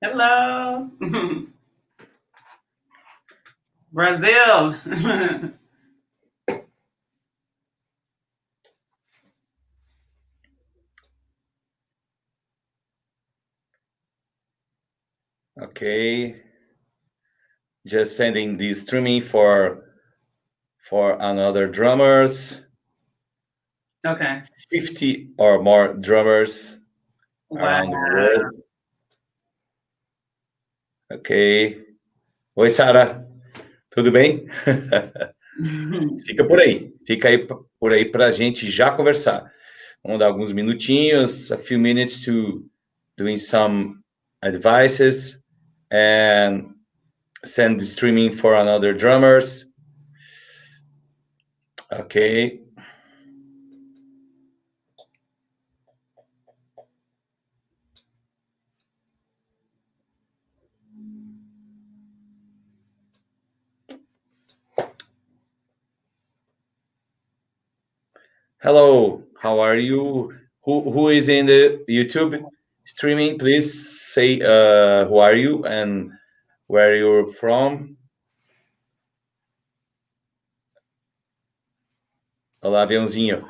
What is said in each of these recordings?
Hello. Brazil. Okay. Just sending the streaming for another drummers. Okay. 50 or more drummers around the world. Ok. Oi, Sara. Tudo bem? Fica aí por aí para a gente já conversar. Vamos dar alguns minutinhos, a few minutes to doing some advices and send the streaming for another drummers. Okay. Hello, how are you? Who is in the YouTube streaming? Please say who are you and where you're from. Olá, aviãozinho.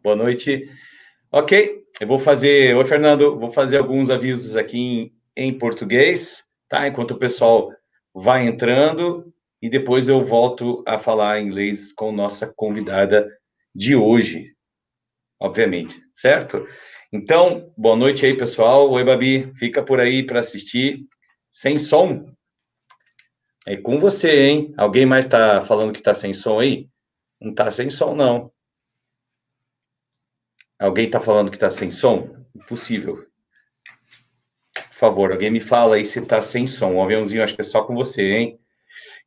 Boa noite. Ok, eu vou fazer... Oi, Fernando. Vou fazer alguns avisos aqui em português, tá? Enquanto o pessoal vai entrando e depois eu volto a falar inglês com nossa convidada de hoje, obviamente, certo? Então, boa noite aí, pessoal. Oi, Babi. Fica por aí para assistir. Sem som? É com você, hein? Alguém mais está falando que está sem som aí? Não está sem som, não. Alguém está falando que está sem som? Impossível. Por favor, alguém me fala aí se está sem som. O aviãozinho, acho que é só com você, hein?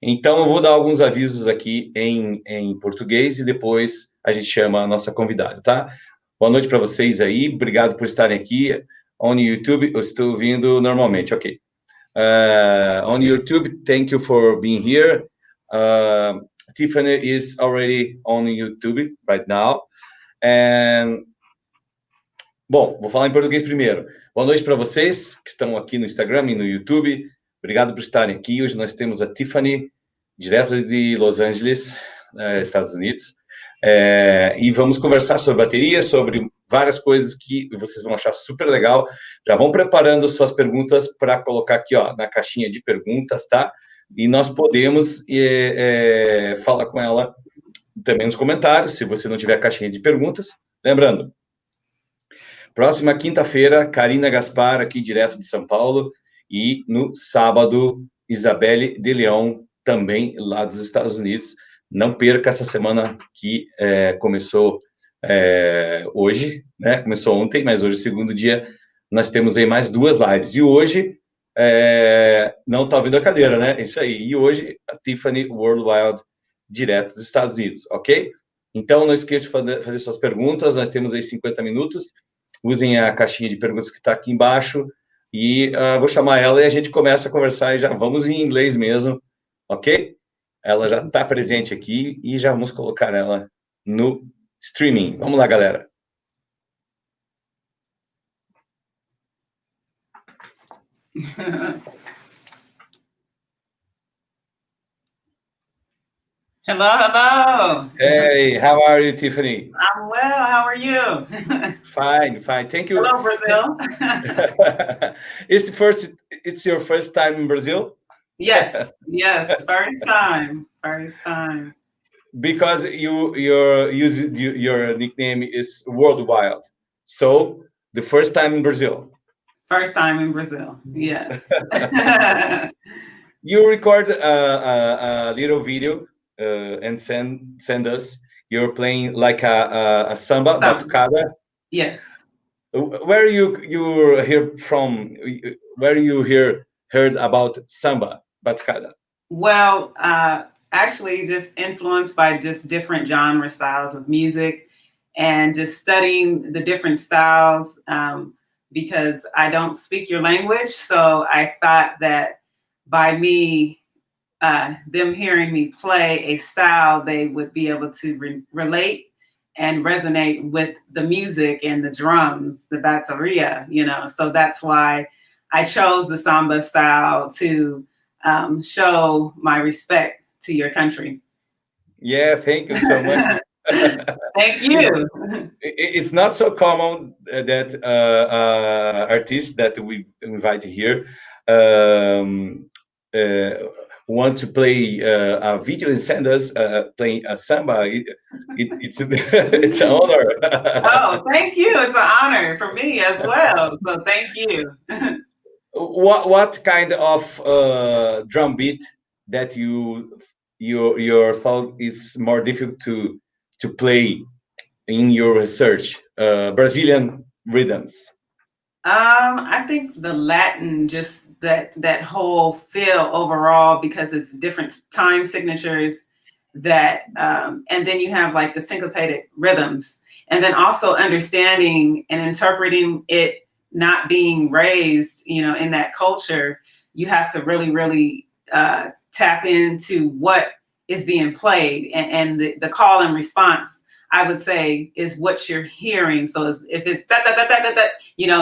Então, eu vou dar alguns avisos aqui em português e depois a gente chama a nossa convidada, tá? Boa noite para vocês aí. Obrigado por estarem aqui. On YouTube, eu estou ouvindo normalmente, ok. On YouTube, thank you for being here. Tiffany is already on YouTube right now. And... Bom, vou falar em português primeiro. Boa noite para vocês que estão aqui no Instagram e no YouTube. Obrigado por estarem aqui. Hoje nós temos a Tiffany, direto de Los Angeles, Estados Unidos. E vamos conversar sobre bateria, sobre várias coisas que vocês vão achar super legal. Já vão preparando suas perguntas para colocar aqui, ó, na caixinha de perguntas, tá? E nós podemos falar com ela também nos comentários, se você não tiver caixinha de perguntas. Lembrando, próxima quinta-feira, Karina Gaspar, aqui direto de São Paulo. E no sábado, Isabelle de Leão, também lá dos Estados Unidos. Não perca essa semana que começou hoje, né? Começou ontem, mas hoje, segundo dia, nós temos aí mais 2 lives. E hoje, não está ouvindo a cadeira, né? Isso aí. E hoje, a Tiffani Worldwide, direto dos Estados Unidos, ok? Então, não esqueça de fazer suas perguntas. Nós temos aí 50 minutos. Usem a caixinha de perguntas que está aqui embaixo. E vou chamar ela e a gente começa a conversar e já vamos em inglês mesmo, ok? Ela já está presente aqui e já vamos colocar ela no streaming. Vamos lá, galera. Hello, hello. Hey, how are you, Tiffany? I'm well. How are you? Fine, fine. Thank you. Hello, Brazil. It's your first time in Brazil? Yes, yes, first time. Because your nickname is Worldwide, so the first time in Brazil. First time in Brazil, yes. You record a little video and send us. You're playing like a samba, batucada. Yes. Where you hear from? Where you heard about samba, batucada? Well, actually, just influenced by just different genre styles of music, and just studying the different styles. Because I don't speak your language, so I thought that by me, them hearing me play a style, they would be able to relate and resonate with the music and the drums, the bateria, you know. So that's why I chose the samba style to show my respect to your country. Yeah, thank you so much. Thank you. It's not so common that artists that we invite here want to play a video and send us playing a samba. It's it's an honor. Oh, thank you. It's an honor for me as well. So thank you. What kind of drum beat that your thought is more difficult to play in your research? Brazilian rhythms. I think the Latin, just that whole feel overall, because it's different time signatures that, and then you have like the syncopated rhythms, and then also understanding and interpreting it not being raised, in that culture. You have to really, really tap into what is being played, and the call and response, I would say, is what you're hearing. So if it's da, da, da, da, da, da,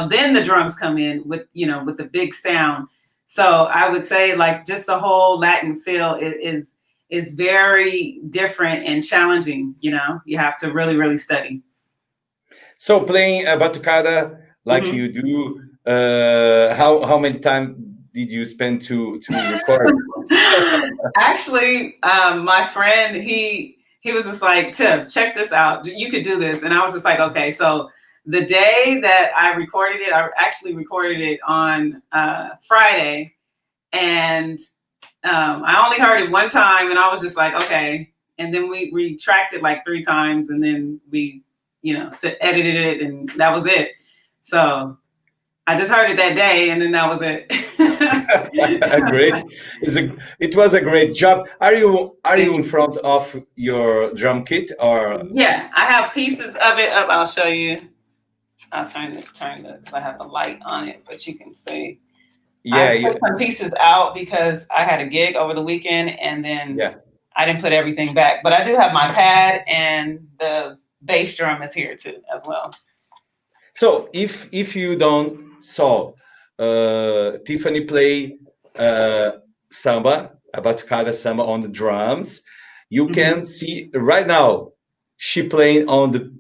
then the drums come in with the big sound. So I would say like just the whole Latin feel is very different and challenging. You have to really, really study. So playing a batucada like you do, how many time did you spend to record? Actually, my friend, he was just like, Tiff, check this out. You could do this. And I was just like, okay. So the day that I recorded it, I actually recorded it on Friday. And I only heard it one time, and I was just like, okay. And then we tracked it like 3 times, and then we, edited it, and that was it. So I just heard it that day, and then that was it. Great. It was a great job. Are you in front of your drum kit, or? Yeah, I have pieces of it up. I'll show you. I'll turn because I have the light on it, but you can see. Yeah, I put some pieces out because I had a gig over the weekend, and then I didn't put everything back. But I do have my pad, and the bass drum is here too as well. So if you don't saw Tiffany play samba, a batucada samba on the drums, you can see right now she playing on the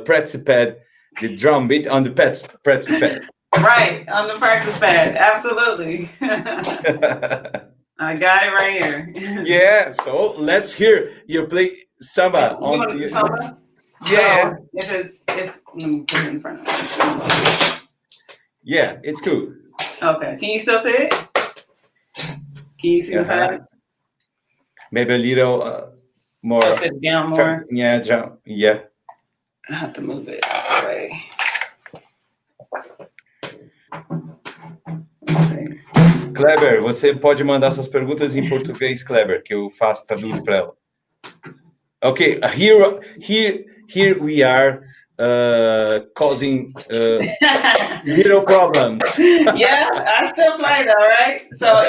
practice pad, the drum beat on the practice pad. Right, on the practice pad, absolutely. I got it right here. Yeah, so let's hear you play samba. You want to do samba? Yeah. Let me put it in front of me. Yeah, it's cool. Okay, can you still see it? Can you see the pad? Maybe a little more. So sit down more. Yeah, jump. Yeah. I have to move it out of the way. Kleber, você pode mandar suas perguntas em português, Kleber, que eu faço traduzo para ela. Okay, here we are causing little problems. Yeah, I still play though, right? So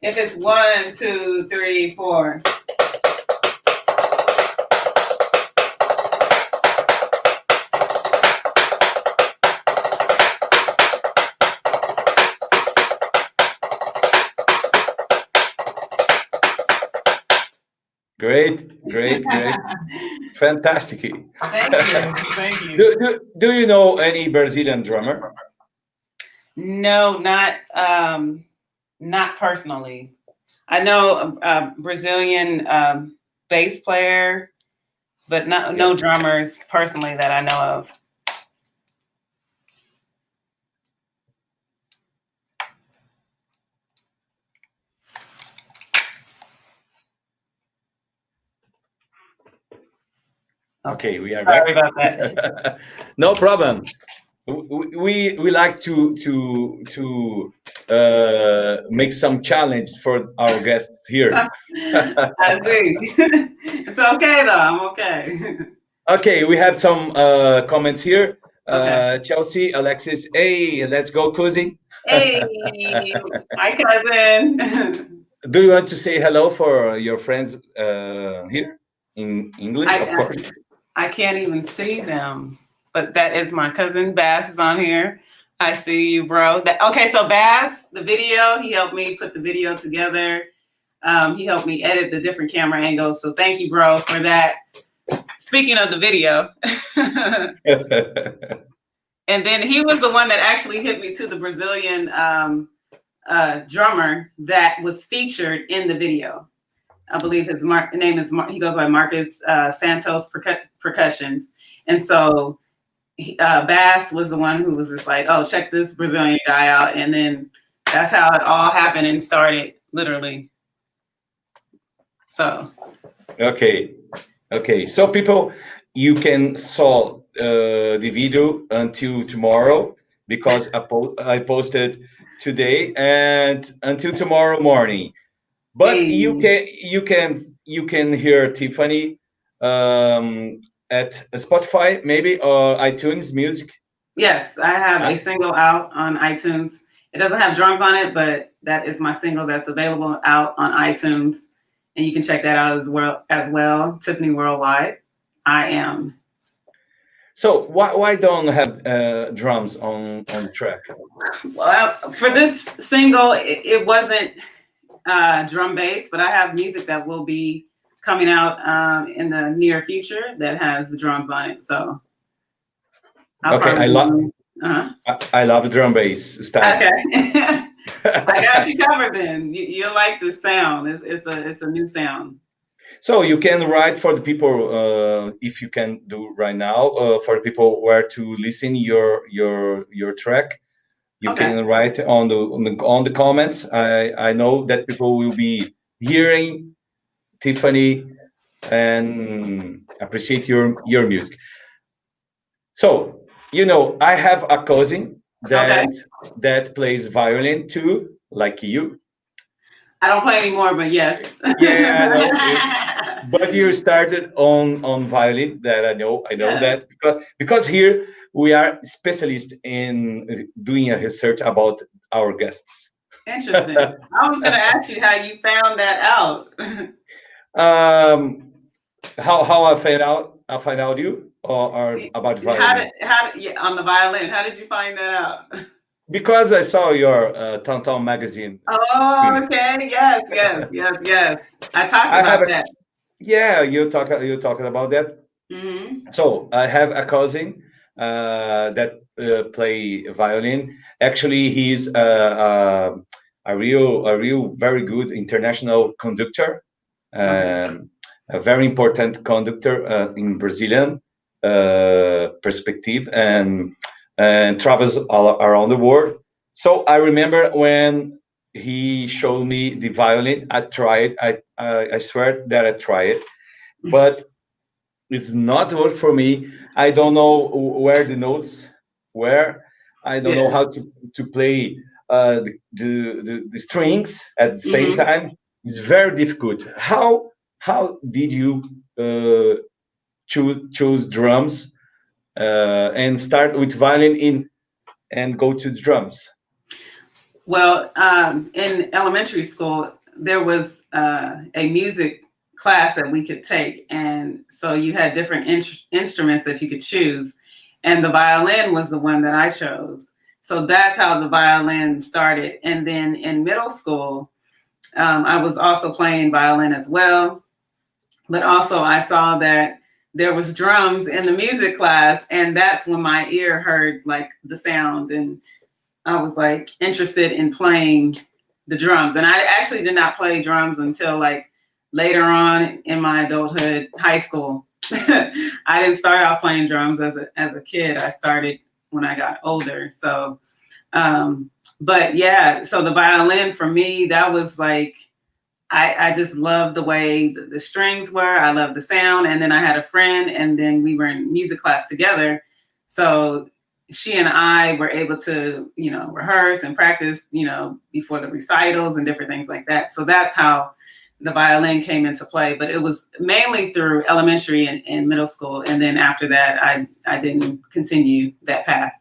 if it's 1, 2, 3, 4. Great. Fantastic. Thank you. Do you know any Brazilian drummer? No, not personally. I know a Brazilian bass player, but no drummers personally that I know of. Okay, we are sorry about that. No problem. We like to make some challenge for our guests here. I see. It's okay though. I'm okay. Okay, we have some comments here. Okay. Chelsea, Alexis, hey, let's go, Cozy. Hey, hi, cousin. Do you want to say hello for your friends here in English? Of course. I can't even see them, but that is my cousin Bass is on here. I see you, bro. Okay, so Bass, the video, he helped me put the video together. He helped me edit the different camera angles. So thank you, bro, for that. Speaking of the video. And then he was the one that actually hit me to the Brazilian drummer that was featured in the video. I believe his name is, he goes by Marcus Santos Percussions. And so Bass was the one who was just like, oh, check this Brazilian guy out. And then that's how it all happened and started, literally. So. Okay. So people, you can saw the video until tomorrow because I posted today and until tomorrow morning. But hey. you can hear Tiffany at Spotify, maybe, or iTunes Music. Yes, I have a single out on iTunes. It doesn't have drums on it, but that is my single that's available out on iTunes, and you can check that out as well. Tiffany Worldwide. I am. So why don't have drums on the track? Well, for this single, it wasn't drum bass, but I have music that will be coming out in the near future that has the drums on it. So I love the drum bass style. Okay. I got you covered then. You like the sound. It's a new sound. So you can write for the people, if you can do right now, for the people where to listen your track. You can write on the comments. I know that people will be hearing Tiffany and appreciate your music. So I have a cousin that plays violin too, like you. I don't play anymore, but yes. Yeah, but you started on violin. That I know that because here we are specialists in doing a research about our guests. Interesting. I was going to ask you how you found that out. How I find out you or about violin. On the violin? How did you find that out? Because I saw your Tanto magazine. Oh, okay. Yes. I talked about that. Yeah, you're talking about that. Mm-hmm. So I have a cousin that play violin. Actually, he's a real very good international conductor, a very important conductor in Brazilian perspective and travels all around the world. So I remember when he showed me the violin, I tried. I swear that I tried it, but it's not work for me. I don't know where the notes were. I don't know how to play the strings at the same time. It's very difficult. How did you choose drums and start with violin and go to the drums? Well, in elementary school, there was a music class that we could take, and so you had different instruments that you could choose, and the violin was the one that I chose. So that's how the violin started. And then in middle school, I was also playing violin as well, but also I saw that there was drums in the music class, and that's when my ear heard like the sound, and I was like interested in playing the drums. And I actually did not play drums until like later on in my adulthood, high school. I didn't start off playing drums as a kid. I started when I got older. So, but yeah, so the violin for me, that was like, I just loved the way the strings were. I loved the sound. And then I had a friend, and then we were in music class together. So she and I were able to, rehearse and practice, before the recitals and different things like that. So that's how the violin came into play. But it was mainly through elementary and middle school. And then after that, I didn't continue that path.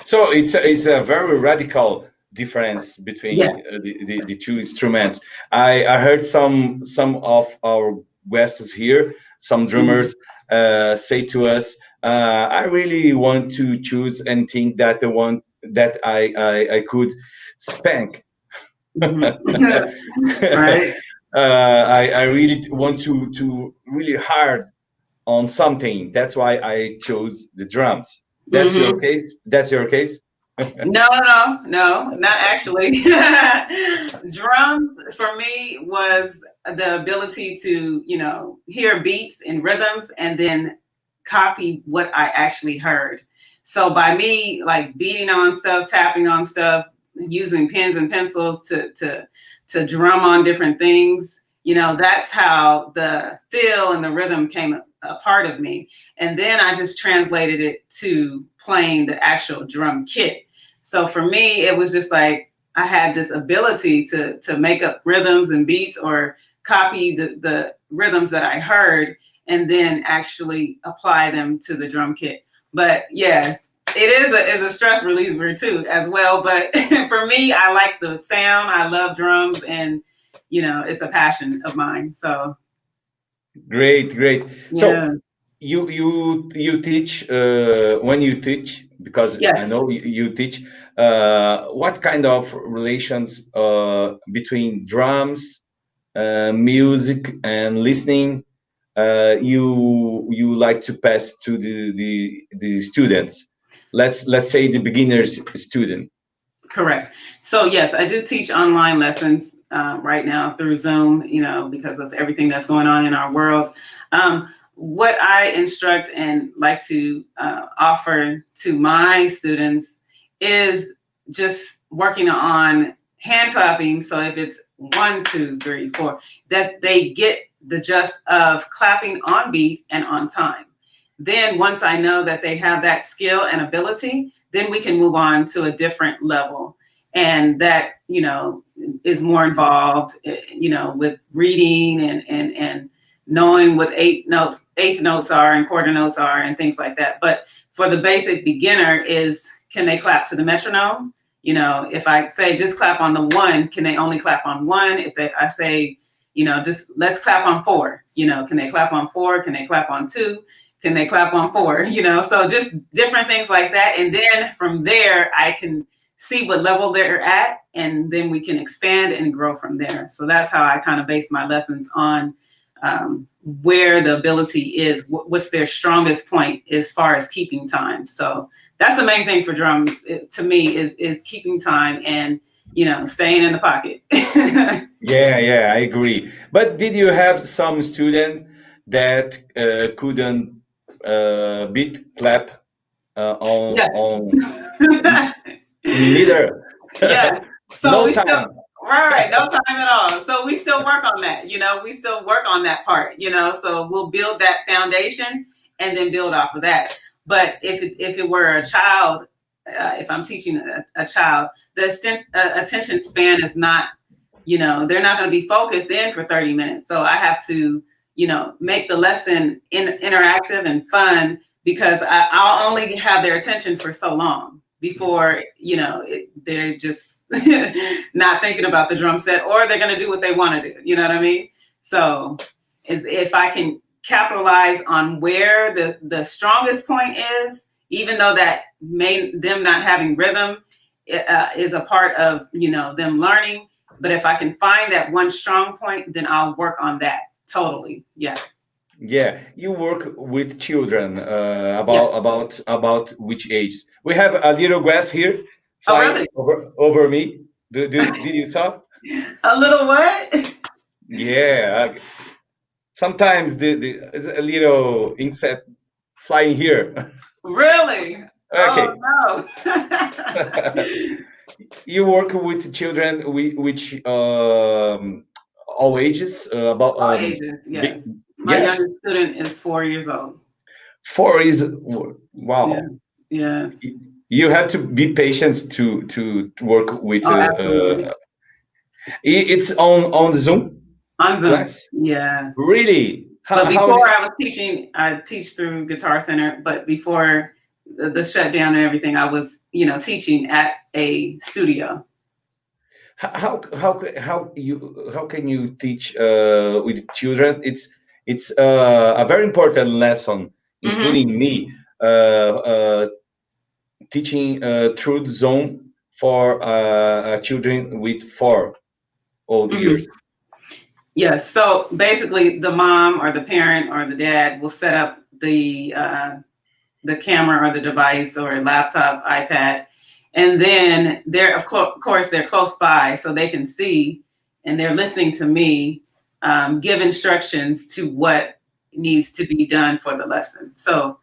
So it's a very radical difference between the two instruments. I heard some of our guests here, some drummers say to us, I really want to choose anything that the one that I could spank. Right. I really want to really hard on something. That's why I chose the drums. That's your Hmm. case? That's your case? No, no, no, not actually. Drums for me was the ability to, hear beats and rhythms and then copy what I actually heard. So by me like beating on stuff, tapping on stuff, using pens and pencils to drum on different things, that's how the feel and the rhythm came a part of me. And then I just translated it to playing the actual drum kit. So for me, it was just like I had this ability to make up rhythms and beats or copy the rhythms that I heard and then actually apply them to the drum kit. But yeah, it is a stress reliever too as well. But for me, I like the sound. I love drums, and it's a passion of mine. So Great, great. yeah, So you teach when you teach, because I yes. know you teach. What kind of relations between drums, music, and listening you like to pass to the students? Let's say the beginners student. Correct. So yes, I do teach online lessons right now through Zoom, because of everything that's going on in our world. What I instruct and like to offer to my students is just working on hand clapping. So if it's 1, 2, 3, 4, that they get the gist of clapping on beat and on time. Then once I know that they have that skill and ability, then we can move on to a different level. And that, is more involved, with reading and knowing what eighth notes are and quarter notes are and things like that. But for the basic beginner is, can they clap to the metronome? If I say just clap on the 1, can they only clap on 1? I say, just let's clap on 4, can they clap on 4? Can they clap on 2? Can they clap on 4? So just different things like that. And then from there, I can see what level they're at, and then we can expand and grow from there. So that's how I kind of base my lessons on where the ability is, what's their strongest point as far as keeping time. So that's the main thing for drums to me is keeping time and, staying in the pocket. Yeah, I agree. But did you have some student that couldn't beat clap Yes. on neither? Yeah. So No we time. still, right, no time at all. So we still work on that, we still work on that part, so we'll build that foundation and then build off of that. But if it were a child, if I'm teaching a child, the attention span is not, they're not going to be focused in for 30 minutes. So I have to, make the lesson interactive and fun, because I'll only have their attention for so long before, they're just not thinking about the drum set, or they're going to do what they want to do. You know what I mean? So if I can capitalize on where the strongest point is, even though that them not having rhythm is a part of, them learning. But if I can find that one strong point, then I'll work on that totally. Yeah. Yeah, you work with children. Yeah. About which age? We have a little grass here Oh, flying really? over me. Did you saw? A little what? Yeah. Sometimes it's a little insect flying here. Really? Okay. Oh, no. You work with children which all ages about All ages, big, yes. My yes, youngest student is 4 years old. 4 is Yeah. wow. Yeah. You have to be patient to work with Oh, absolutely. it's on Zoom On Zoom. class. Yeah. Really? But How before I was teaching, I teach through Guitar Center, but before the shutdown and everything, I was, teaching at a studio. how can you teach with children? It's a very important lesson, Mm-hmm. including me. teaching through the Zoom for children with 4 old years. Yes. So basically, the mom or the parent or the dad will set up the camera or the device or laptop, iPad, and then they're of course they're close by, so they can see, and they're listening to me give instructions to what needs to be done for the lesson. So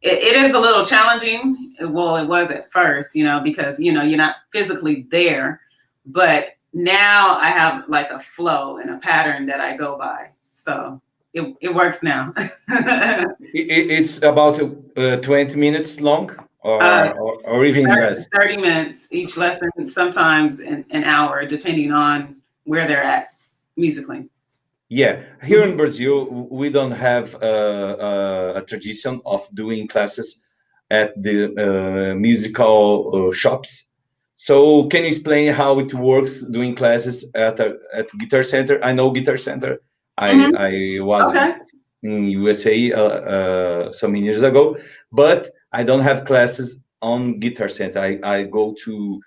it is a little challenging. Well, it was at first, because you're not physically there, but now I have like a flow and a pattern that I go by. So it works now. It's about 20 minutes long, or even 30, less. 30 minutes each lesson, sometimes an hour, depending on where they're at musically. Yeah, here in Brazil, we don't have a tradition of doing classes at the musical shops. So can you explain how it works doing classes at Guitar Center? I know Guitar Center. I was in USA some years ago, but I don't have classes on Guitar Center. I go to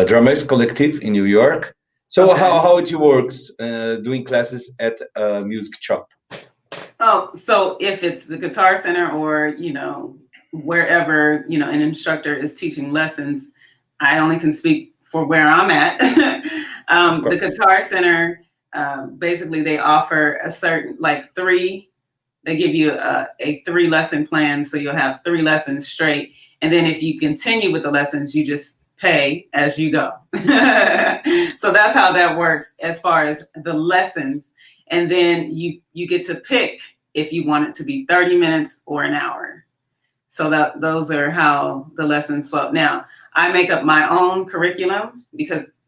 Drummers Collective in New York. So how it works doing classes at a music shop? Oh, so if it's the Guitar Center or wherever an instructor is teaching lessons, I only can speak for where I'm at. The Guitar Center, basically they offer a certain they give you a 3-lesson plan, so you'll have 3 lessons straight, and then if you continue with the lessons, you just pay as you go. So that's how that works as far as the lessons, and then you get to pick if you want it to be 30 minutes or an hour. So those are how the lessons flow. Now, I make up my own curriculum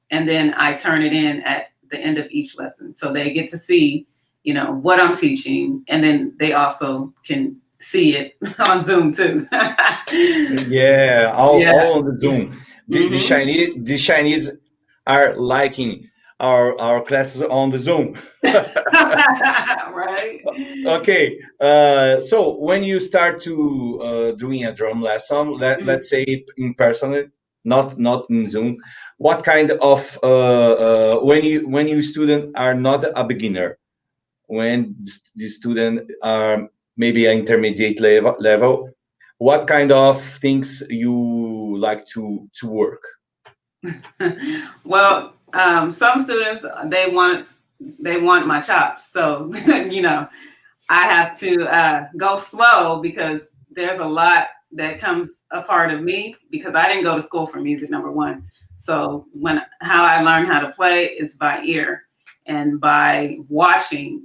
and then I turn it in at the end of each lesson. So they get to see, what I'm teaching, and then they also can see it on Zoom too. Yeah, all on the Zoom. The Chinese are liking our classes on the Zoom. Right. Okay. So when you start to doing a drum lesson, let's say in person, not in Zoom, what kind of when you student are not a beginner, when the student are maybe an intermediate level, what kind of things you like to work? Well, some students they want my chops, so I have to go slow because there's a lot that comes a part of me because I didn't go to school for music, number one. So how I learn how to play is by ear and by watching,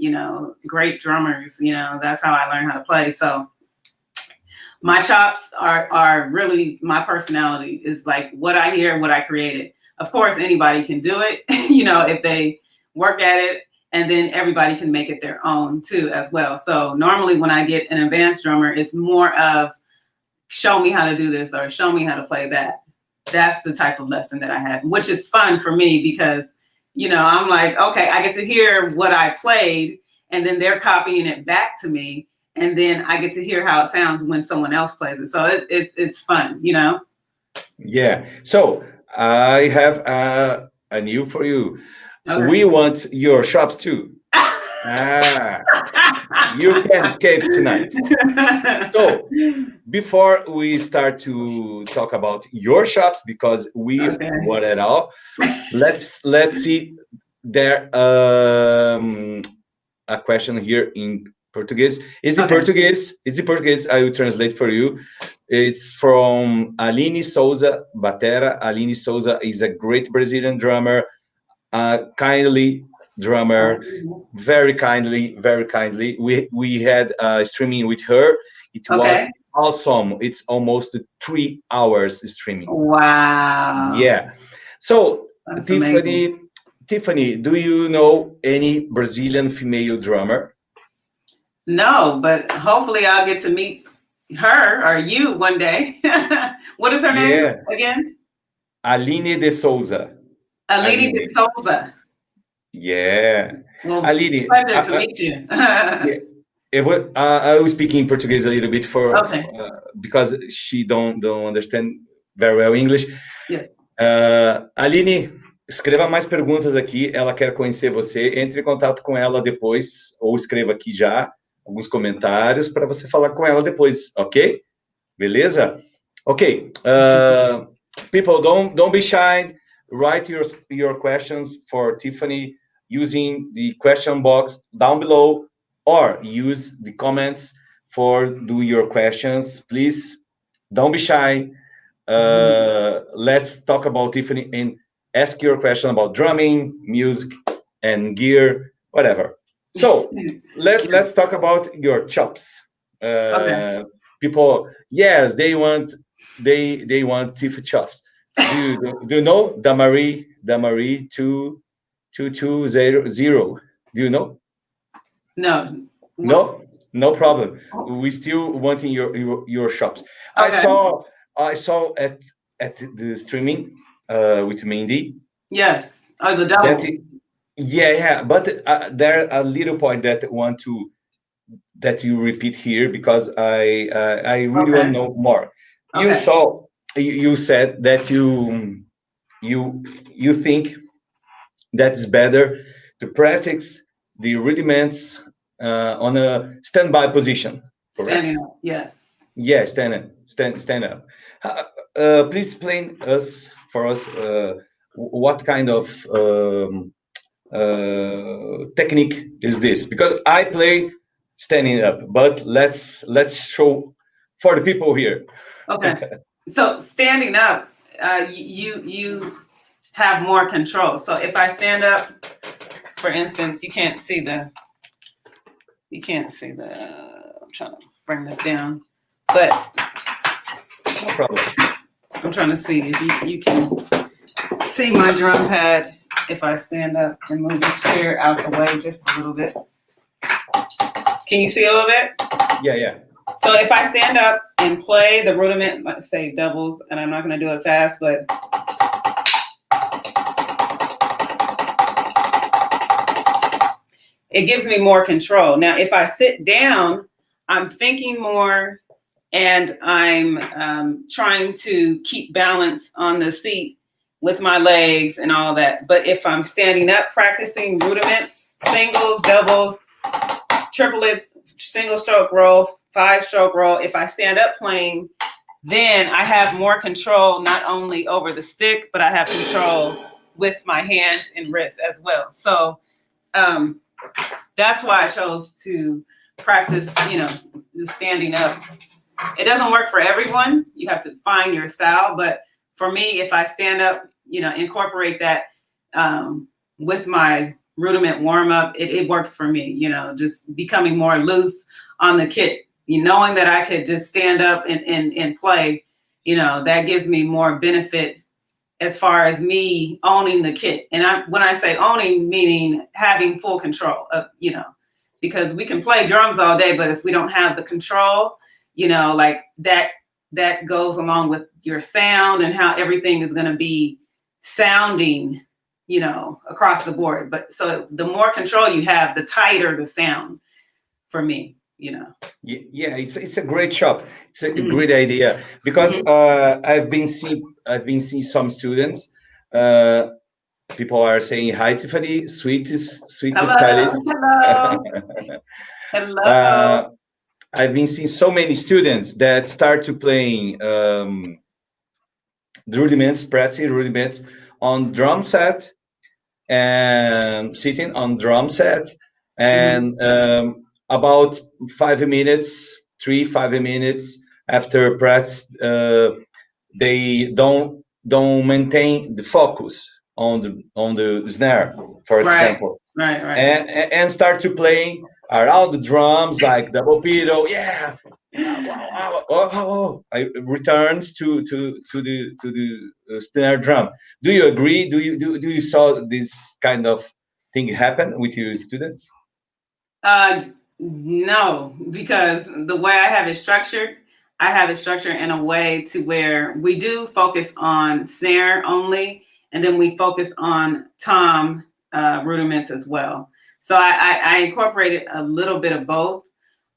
great drummers, that's how I learn how to play. So my chops are really my personality, is like what I hear and what I created. Of course, anybody can do it, if they work at it, and then everybody can make it their own too as well. So normally when I get an advanced drummer, it's more of show me how to do this or show me how to play that. That's the type of lesson that I had, which is fun for me because, I'm like, okay, I get to hear what I played and then they're copying it back to me. And then I get to hear how it sounds when someone else plays it. So it's fun, Yeah. So I have a new for you. Okay. We want your shop too. You can escape tonight. So before we start to talk about your shops, because we want it all, let's see there a question here in Portuguese. It's in Portuguese. It's in Portuguese. I will translate for you. It's from Aline Souza Batera. Aline Souza is a great Brazilian drummer, kindly drummer, very kindly. We had streaming with her. It was awesome. It's almost 3 hours streaming. Wow. Yeah. So that's amazing. Tiffany, do you know any Brazilian female drummer? No, but hopefully I'll get to meet her or you one day. What is her name again? Aline de Souza. Aline de Souza. Yeah. Well, Aline, pleasure to meet you. I will speak in Portuguese a little bit Okay. because she don't understand very well English. Yes. Aline, escreva mais perguntas aqui. Ela quer conhecer você. Entre em contato com ela depois, ou escreva aqui já alguns comentários para você falar com ela depois, ok? Beleza? Ok. People, don't be shy. Write your questions for Tiffany using the question box down below, or use the comments for do your questions. Please, don't be shy. Let's talk about Tiffany and ask your question about drumming, music, and gear, whatever. So let's talk about your chops. Okay. People, yes, they want Tiffany chops. Do you know Damari 2220? Do you know? No. No problem. We still wanting your shops. Okay. I saw at the streaming with Mindy. Yes. Oh, the double. Yeah. But there a little point that you repeat here because I really want to know more. Okay. You said that you think that's better to practice the rudiments on a standby position, correct? Standing up, yes. Yeah, stand up. Please explain for us what kind of technique is this? Because I play standing up, but let's show for the people here. Okay. So standing up, you have more control. So if I stand up, for instance, you can't see the. I'm trying to bring this down, but no problem. I'm trying to see if you can see my drum pad if I stand up and move this chair out the way just a little bit. Can you see a little bit? Yeah. So if I stand up and play the rudiment, let's say doubles, and I'm not going to do it fast, but it gives me more control. Now, if I sit down, I'm thinking more and I'm trying to keep balance on the seat with my legs and all that. But if I'm standing up, practicing rudiments, singles, doubles, triplets, single stroke roll, 5-stroke roll, if I stand up playing, then I have more control, not only over the stick, but I have control with my hands and wrists as well. So that's why I chose to practice, standing up. It doesn't work for everyone. You have to find your style. But for me, if I stand up, incorporate that with my rudiment warm up, it works for me, just becoming more loose on the kit. Knowing that I could just stand up and play, that gives me more benefit as far as me owning the kit. And when I say owning, meaning having full control of, because we can play drums all day, but if we don't have the control, like that goes along with your sound and how everything is going to be sounding, across the board. But so the more control you have, the tighter the sound for me. Yeah, it's a great shop. It's a great idea because I've been seeing some students. People are saying hi, Tiffany, sweetest stylist. Hello. I've been seeing so many students that start to playing practicing rudiments on drum set and sitting on drum set and about 5 minutes after practice, they don't maintain the focus on the snare, for example. Right. And start to play around the drums like double pedal. Yeah. I returns to the snare drum. Do you agree? Do you saw this kind of thing happen with your students? No, because the way I have it structured in a way to where we do focus on snare only, and then we focus on tom rudiments as well. So I incorporated a little bit of both.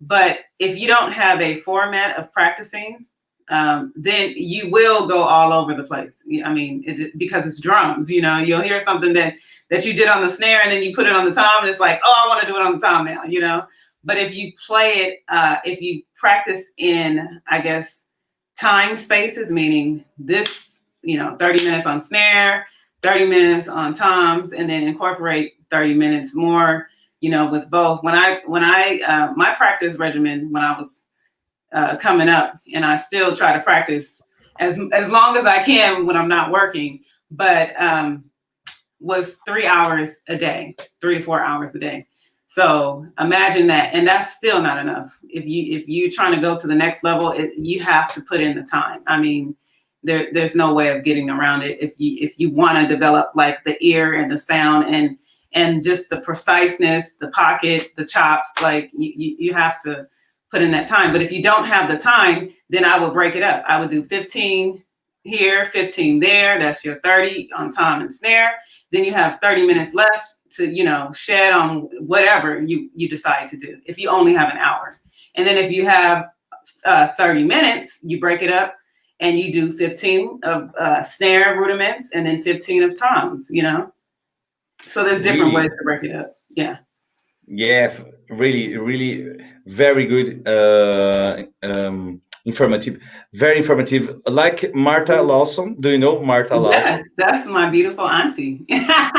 But if you don't have a format of practicing, then you will go all over the place. I mean, because it's drums, you know, you'll hear something that you did on the snare and then you put it on the tom and it's like, oh, I want to do it on the tom now, you know. But if you play it, if you practice in, I guess, time spaces, meaning this, you know, 30 minutes on snare, 30 minutes on toms, and then incorporate 30 minutes more, you know, with both. My practice regimen when I was coming up, and I still try to practice as long as I can when I'm not working, but was 3 hours a day, 3 to 4 hours a day. So imagine that, and that's still not enough. If you're trying to go to the next level, you have to put in the time. I mean, there's no way of getting around it. If you want to develop like the ear and the sound and just the preciseness, the pocket, the chops, like you have to put in that time. But if you don't have the time, then I would break it up. I would do 15 here, 15 there. That's your 30 on tom and snare. Then you have 30 minutes left to, you know, shed on whatever you decide to do, if you only have an hour. And then if you have 30 minutes, you break it up and you do 15 of snare rudiments and then 15 of toms, you know? So there's different ways to break it up. Yeah. Yeah, really, really very good, informative, very informative. Like Martha Lawson. Do you know Martha Lawson? Yes, that's my beautiful auntie. Yeah.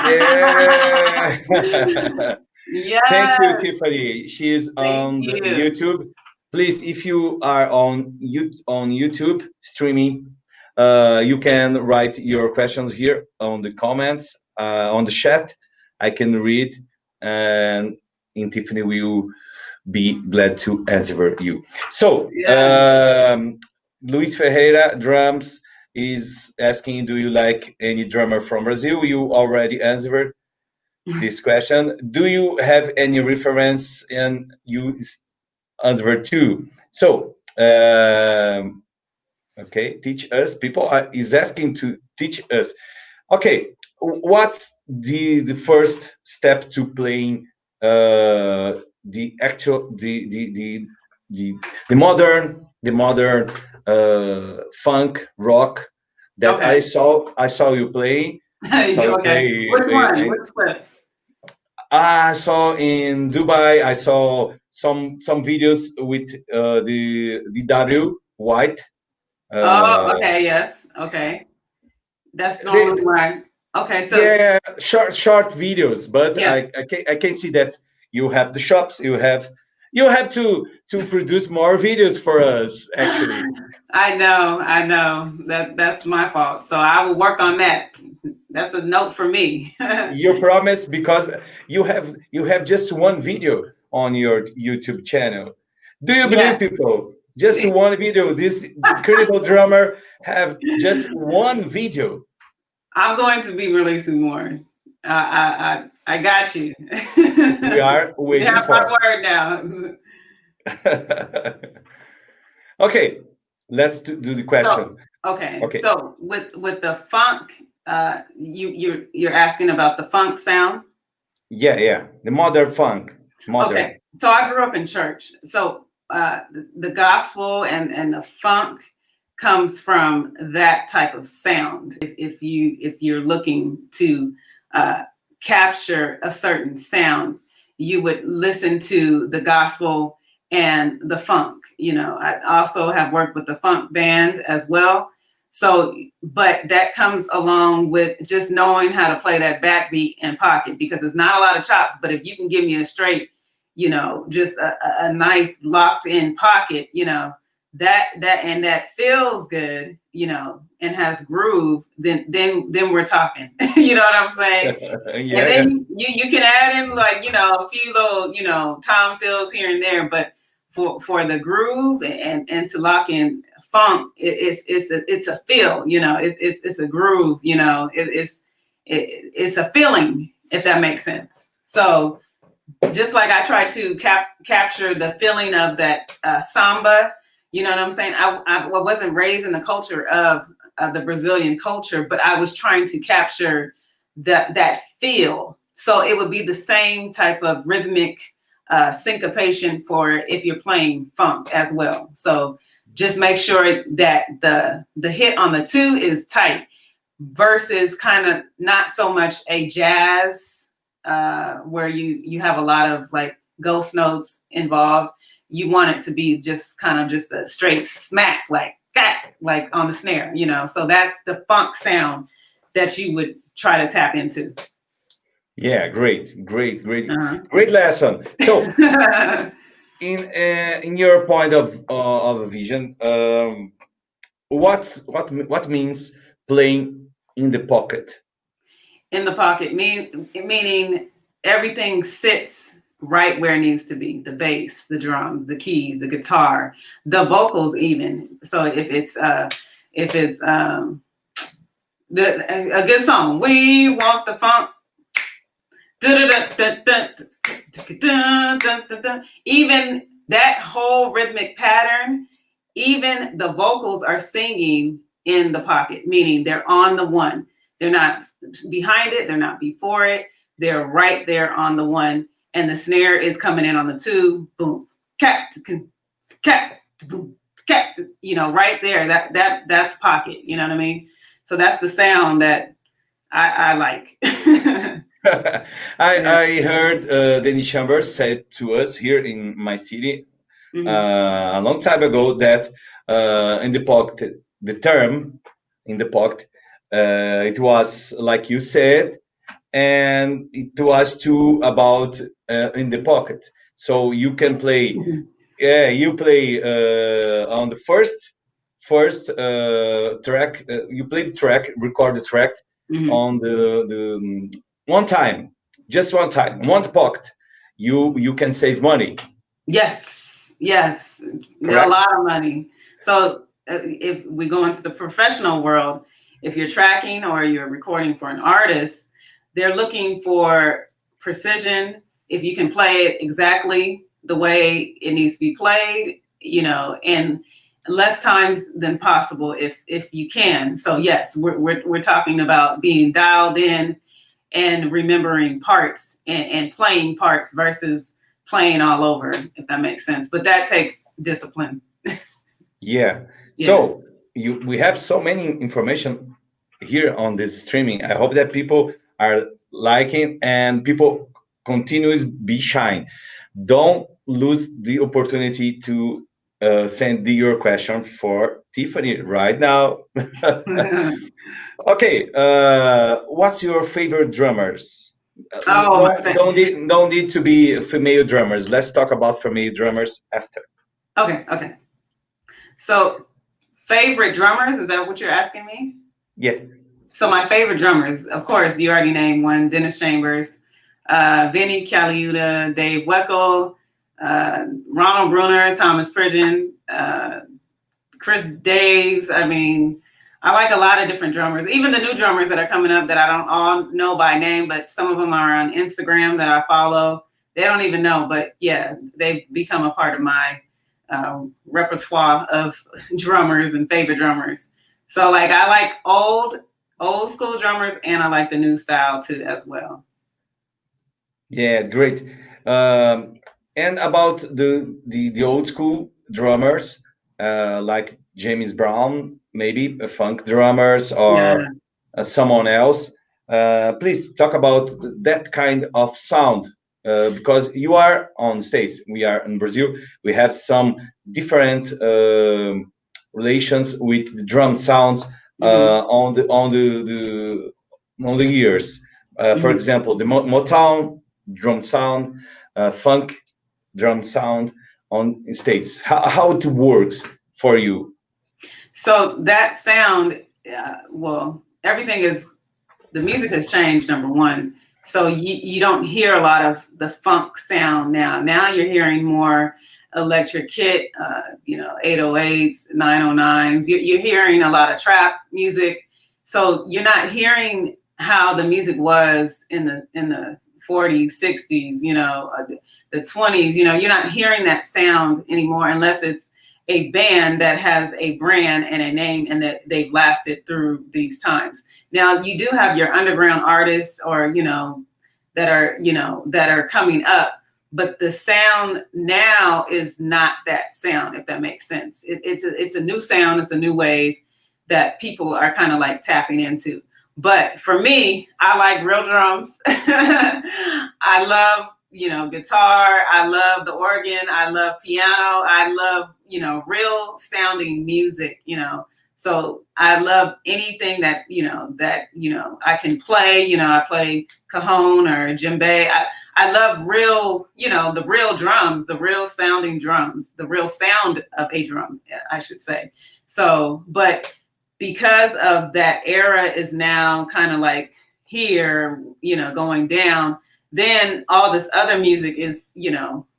Yeah. Thank you, Tiffany. She's on YouTube. Please, if you are on YouTube streaming, you can write your questions here on the comments, on the chat. I can read, and Tiffany will be glad to answer you. So, Luis Ferreira, drums, is asking, do you like any drummer from Brazil? You already answered this question. Do you have any reference? And you answered too. So, okay, teach us. People is asking to teach us. Okay, what's the first step to playing the modern funk rock that I saw you play. Okay. Which one? Which clip? I saw in Dubai. I saw some videos with the DW White. Okay. Yes. Okay. That's normally why. Okay. So yeah, short videos, but yeah. I can see that you have the shops. You have to produce more videos for us. Actually, I know that's my fault. So I will work on that. That's a note for me. You promise, because you have just one video on your YouTube channel. Do you believe, people? Just one video. This incredible drummer have just one video. I'm going to be releasing more. I got you. We are waiting for my word now. Okay, let's do the question. Okay. So with the funk, you're asking about the funk sound. Yeah, the modern funk. Okay, so I grew up in church. So the gospel and the funk comes from that type of sound. If you're looking to capture a certain sound, you would listen to the gospel and the funk. You know, I also have worked with the funk band as well. So, but that comes along with just knowing how to play that backbeat and pocket, because it's not a lot of chops, but if you can give me a straight, you know, just a nice locked in pocket, you know, that feels good, you know, and has groove, then we're talking. You know what I'm saying? Yeah. And then you can add in, like, you know, a few little, you know, tom fills here and there, but for the groove and to lock in funk, it's a feel, you know, it's a groove, you know, it's a feeling, if that makes sense. So just like I try to capture the feeling of that samba, you know what I'm saying? I wasn't raised in the culture of the Brazilian culture, but I was trying to capture that feel. So it would be the same type of rhythmic syncopation for if you're playing funk as well. So just make sure that the hit on the 2 is tight versus kind of not so much a jazz where you have a lot of like ghost notes involved. You want it to be just kind of just a straight smack, like on the snare, you know. So that's the funk sound that you would try to tap into. Yeah, great lesson. So, in your point of vision, what means playing in the pocket? In the pocket meaning everything sits right where it needs to be. The bass, the drums, the keys, the guitar, the vocals even. So if it's a good song, we want the funk. Even that whole rhythmic pattern, even the vocals are singing in the pocket, meaning they're on the 1. They're not behind it. They're not before it. They're right there on the 1. And the snare is coming in on the 2. Boom, cat, boom, cat. You know, right there. That's pocket. You know what I mean? So that's the sound that I like. I heard Dennis Chambers said to us here in my city a long time ago that in the pocket, the term in the pocket, it was like you said, and it was too about in the pocket. So you can play, you play on the first track. You play the track, record the track on the one time, just one time, one pocket. You can save money. Yes, a lot of money. So if we go into the professional world, if you're tracking or you're recording for an artist, they're looking for precision. If you can play it exactly the way it needs to be played, you know, and less times than possible if you can. So yes, we're talking about being dialed in and remembering parts and playing parts versus playing all over, if that makes sense. But that takes discipline. Yeah. So we have so many information here on this streaming. I hope that people are liking and people continues be shine. Don't lose the opportunity to send your question for Tiffany right now. Okay, what's your favorite drummers? Don't need to be female drummers. Let's talk about female drummers after. Okay. So, favorite drummers, is that what you're asking me? Yeah. So my favorite drummers, of course, you already named one, Dennis Chambers, Vinny Caliuta, Dave Weckl, Ronald Bruner, Thomas Pridgeon, Chris Daves. I mean, I like a lot of different drummers, even the new drummers that are coming up that I don't all know by name, but some of them are on Instagram that I follow. They don't even know, but yeah, they've become a part of my repertoire of drummers and favorite drummers. So like, I like old school drummers, and I like the new style too as well. Yeah, great. And about the old school drummers, like James Brown, maybe funk drummers or someone else. Please talk about that kind of sound, because you are on States, we are in Brazil. We have some different relations with the drum sounds on the years. For example, the Motown drum sound, funk drum sound on States. How it works for you? So that sound, well, everything is, the music has changed, number one. So you don't hear a lot of the funk sound now. Now you're hearing more electric kit, 808s, 909s. You're hearing a lot of trap music. So you're not hearing how the music was in the 40s, 60s, the 20s. You're not hearing that sound anymore unless it's a band that has a brand and a name and that they've lasted through these times. Now you do have your underground artists or, that are coming up, but the sound now is not that sound, if that makes sense. It's a new sound, it's a new wave that people are kind of like tapping into. But for me, I like real drums. I love, guitar. I love the organ. I love piano. I love, real sounding music, So I love anything that I can play. I play cajon or djembe. I love real, the real drums, the real sounding drums, the real sound of a drum, I should say. So, but because of that era is now kind of like here, going down, then all this other music is,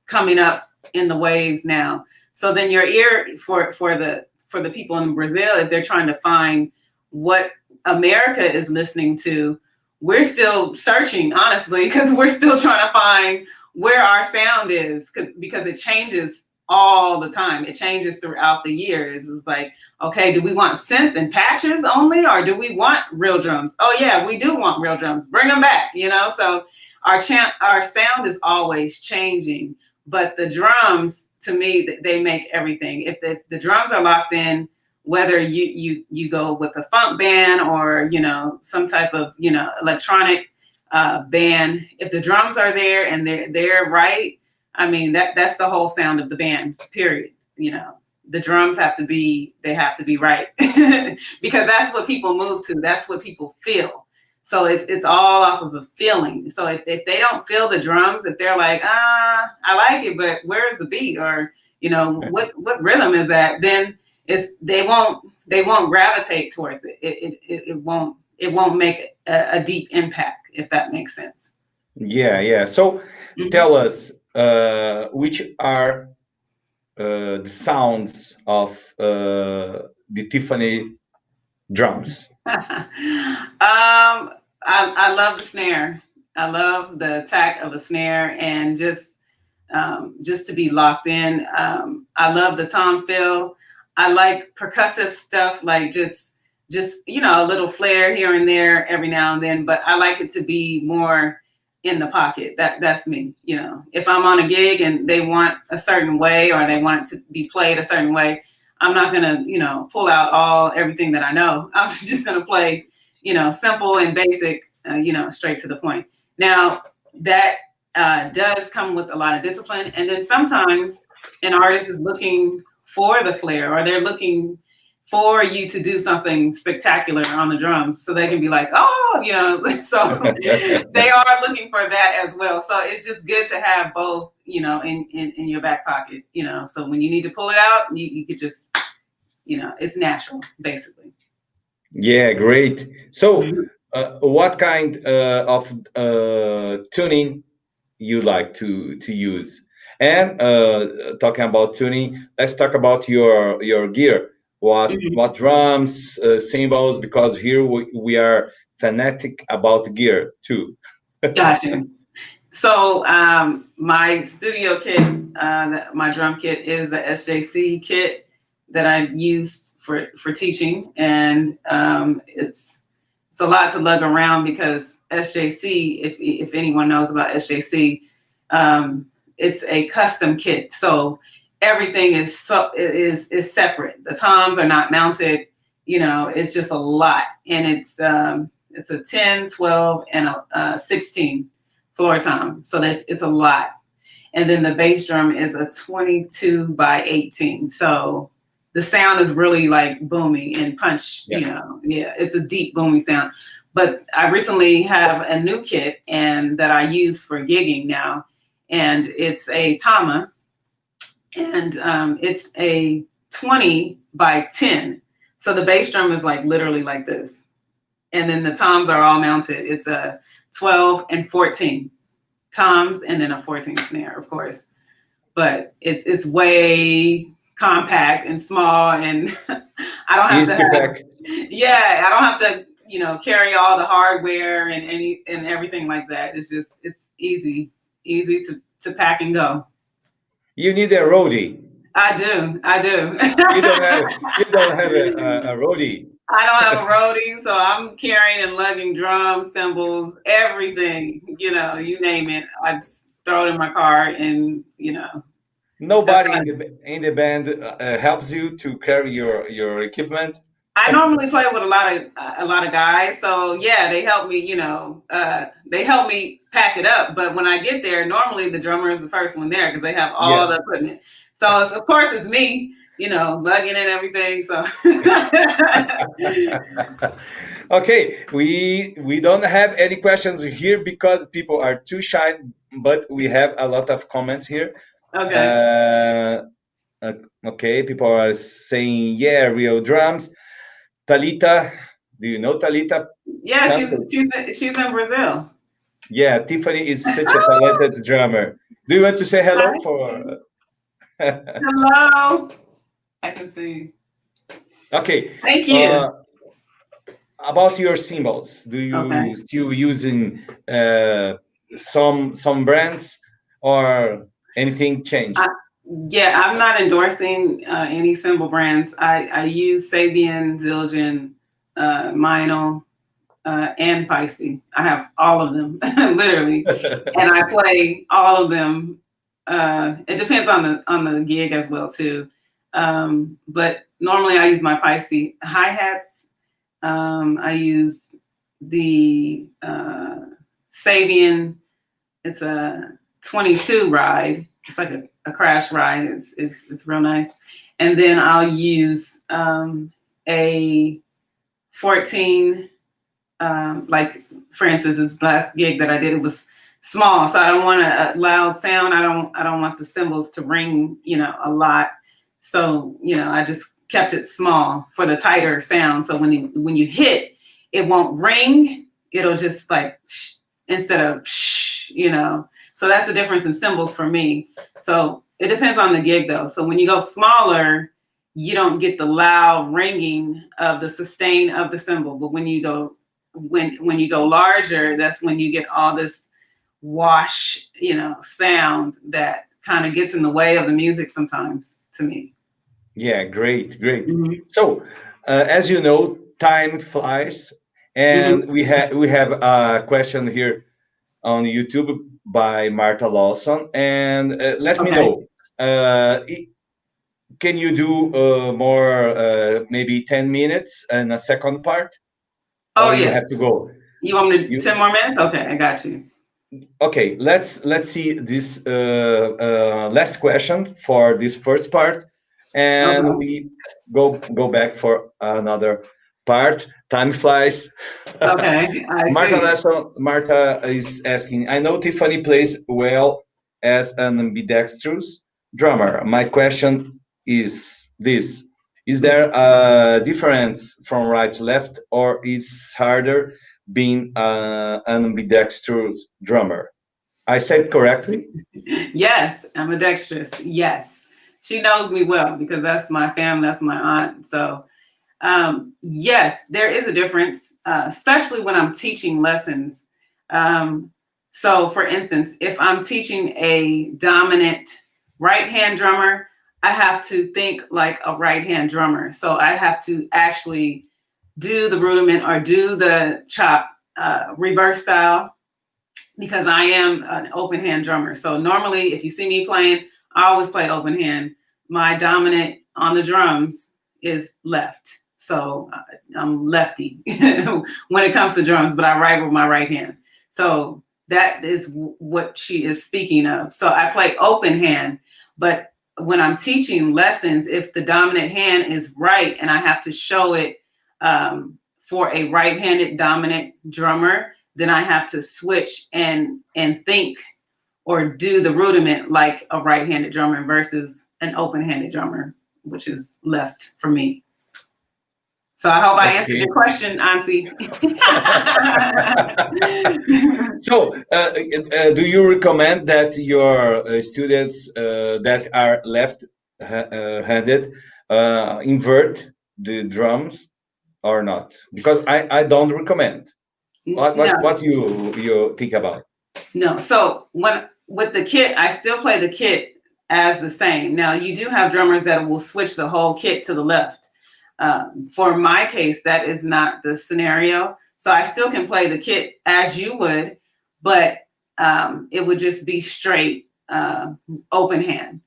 coming up in the waves now. So then your ear for the people in Brazil, if they're trying to find what America is listening to, we're still searching, honestly, because we're still trying to find where our sound is, because it changes all the time. It changes throughout the years. It's like, okay, do we want synth and patches only, or do we want real drums? Oh yeah, we do want real drums. Bring them back, So our sound is always changing, but the drums, to me, they make everything. If the drums are locked in, whether you go with a funk band or some type of electronic band, if the drums are there and they're right, I mean, that's the whole sound of the band, period. The drums have to be right because that's what people move to. That's what people feel. So it's all off of a feeling. So if they don't feel the drums, if they're like, I like it, but where's the beat? Or, what rhythm is that? Then they won't gravitate towards it. It won't make a deep impact, if that makes sense. Yeah. So tell us, which are the sounds of the Tiffany drums? I love the snare. I love the attack of a snare, and just to be locked in. I love the tom fill. I like percussive stuff, like just a little flair here and there every now and then, but I like it to be more in the pocket. That's me. If I'm on a gig and they want a certain way, or they want it to be played a certain way, I'm not gonna, pull out everything that I know. I'm just gonna play, simple and basic, straight to the point. Now that does come with a lot of discipline, and then sometimes an artist is looking for the flair, or they're looking for you to do something spectacular on the drums, so they can be like, so they are looking for that as well. So it's just good to have both, in your back pocket, so when you need to pull it out, you could just, it's natural, basically. Yeah, great. So what kind of tuning you like to use? And talking about tuning, let's talk about your gear. What drums, cymbals, because here we are fanatic about gear too. Gotcha. So my studio kit, my drum kit, is the SJC kit that I used for teaching, and it's a lot to lug around because SJC, if anyone knows about SJC, it's a custom kit. So everything is separate. The toms are not mounted. It's just a lot, and it's a 10, 12, and a 16 floor tom. So it's a lot. And then the bass drum is a 22 by 18. So the sound is really like boomy and punch. Yeah. It's a deep boomy sound. But I recently have a new kit that I use for gigging now, and it's a Tama. And it's a 20 by 10. So the bass drum is like literally like this. And then the toms are all mounted. It's a 12 and 14 toms, and then a 14 snare, of course. But it's way compact and small, and I don't have I don't have to, carry all the hardware and everything like that. It's easy to pack and go. You need a roadie. I do. You don't have a roadie. I don't have a roadie, so I'm carrying and lugging drums, cymbals, everything. You name it. I just throw it in my car, and Nobody in the band helps you to carry your equipment. I normally play with a lot of guys, so yeah, they help me. They help me pack it up. But when I get there, normally the drummer is the first one there because they have all the equipment. So of course it's me, lugging in everything. So okay, we don't have any questions here because people are too shy, but we have a lot of comments here. Okay. Okay, people are saying, yeah, real drums. Talita, do you know Talita? Yeah, she's in Brazil. Yeah, Tiffany is such a talented drummer. Do you want to say hello for? Hello. I can see. Okay. Thank you. About your cymbals, do you still using some brands or anything changed? Yeah, I'm not endorsing any cymbal brands. I use Sabian, Zildjian, Meinl, and Pisces. I have all of them, literally, and I play all of them. It depends on the gig as well too, but normally I use my Pisces hi-hats. I use the Sabian. It's a 22 ride. It's like a crash ride. It's real nice. And then I'll use a 14. Like for instance, this last gig that I did, it was small, so I don't want a loud sound. I don't want the cymbals to ring, a lot. So I just kept it small for the tighter sound. So when you hit, it won't ring. It'll just like shh, instead of shh, So that's the difference in cymbals for me. So it depends on the gig though. So when you go smaller, you don't get the loud ringing of the sustain of the cymbal. But when you go larger, that's when you get all this wash, sound that kind of gets in the way of the music sometimes to me. Yeah, great. Mm-hmm. So as you know, time flies, and we have a question here on YouTube by Martha Lawson, and let me know. Can you do more, maybe 10 minutes and a second part? Oh, you have to go. You want me to 10 more minutes? Okay, I got you. Okay, let's see this last question for this first part, and we go back for another part. Time flies. Okay. Martha is asking, I know Tiffany plays well as an ambidextrous drummer. My question is this: is there a difference from right to left, or is harder being an ambidextrous drummer? I said correctly? Yes, ambidextrous. Yes. She knows me well because that's my family, that's my aunt. So yes, there is a difference, especially when I'm teaching lessons. So for instance, if I'm teaching a dominant right-hand drummer, I have to think like a right-hand drummer. So I have to actually do the rudiment or do the chop reverse style because I am an open hand drummer. So normally if you see me playing, I always play open hand. My dominant on the drums is left. So I'm lefty when it comes to drums, but I write with my right hand. So that is what she is speaking of. So I play open hand, but when I'm teaching lessons, if the dominant hand is right and I have to show it for a right-handed dominant drummer, then I have to switch and think or do the rudiment like a right-handed drummer versus an open-handed drummer, which is left for me. So I hope I answered your question, Ansi. So do you recommend that your students that are left-handed invert the drums or not? Because I don't recommend. What you think about? No. So with the kit, I still play the kit as the same. Now you do have drummers that will switch the whole kit to the left. For my case, that is not the scenario. So I still can play the kit as you would, but it would just be straight open hand.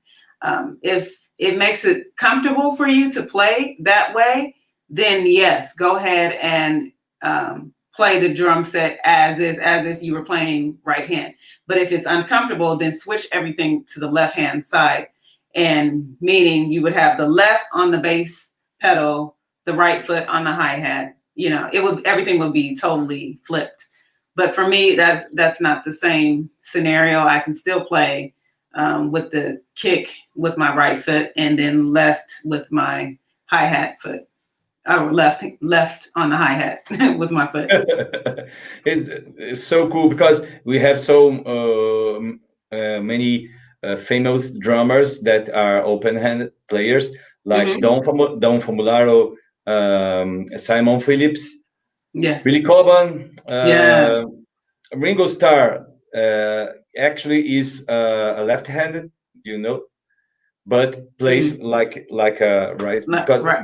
If it makes it comfortable for you to play that way, then yes, go ahead and play the drum set as is, as if you were playing right hand. But if it's uncomfortable, then switch everything to the left hand side, and meaning you would have the left on the bass pedal, the right foot on the hi-hat. You know, everything would be totally flipped. But for me, that's not the same scenario. I can still play with the kick with my right foot, and then left with my hi-hat foot. Or left on the hi-hat with my foot. It's so cool because we have so many famous drummers that are open-handed players, like Don Famularo, Simon Phillips, yes, Billy Coban, yeah. Ringo Starr actually is a left-handed, you know, but plays like a right, because right.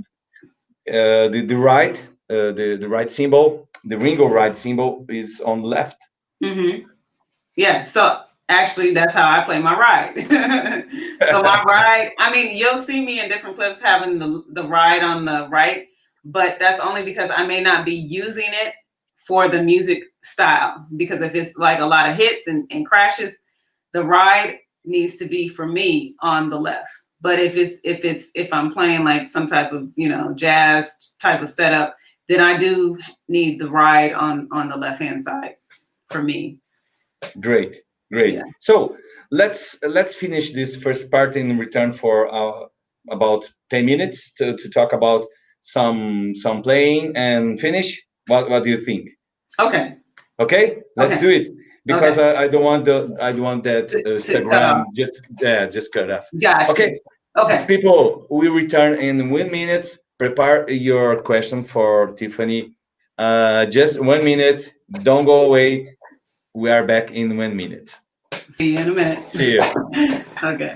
The right symbol, the Ringo right symbol, is on left. Yeah, so actually that's how I play my ride. So my ride, I mean, you'll see me in different clips having the ride on the right, but that's only because I may not be using it for the music style. Because if it's like a lot of hits and crashes, the ride needs to be for me on the left. But if I'm playing like some type of, you know, jazz type of setup, then I do need the ride on the left hand side for me. Great. Yeah. So let's finish this first part in return for about 10 minutes to talk about some playing and finish. What do you think? Okay, let's do it, because I don't want that Instagram just cut off. Gotcha. Okay. People, we return in 1 minute. Prepare your question for Tiffany. Just 1 minute. Don't go away. We are back in 1 minute. See you in a minute. See you. Okay.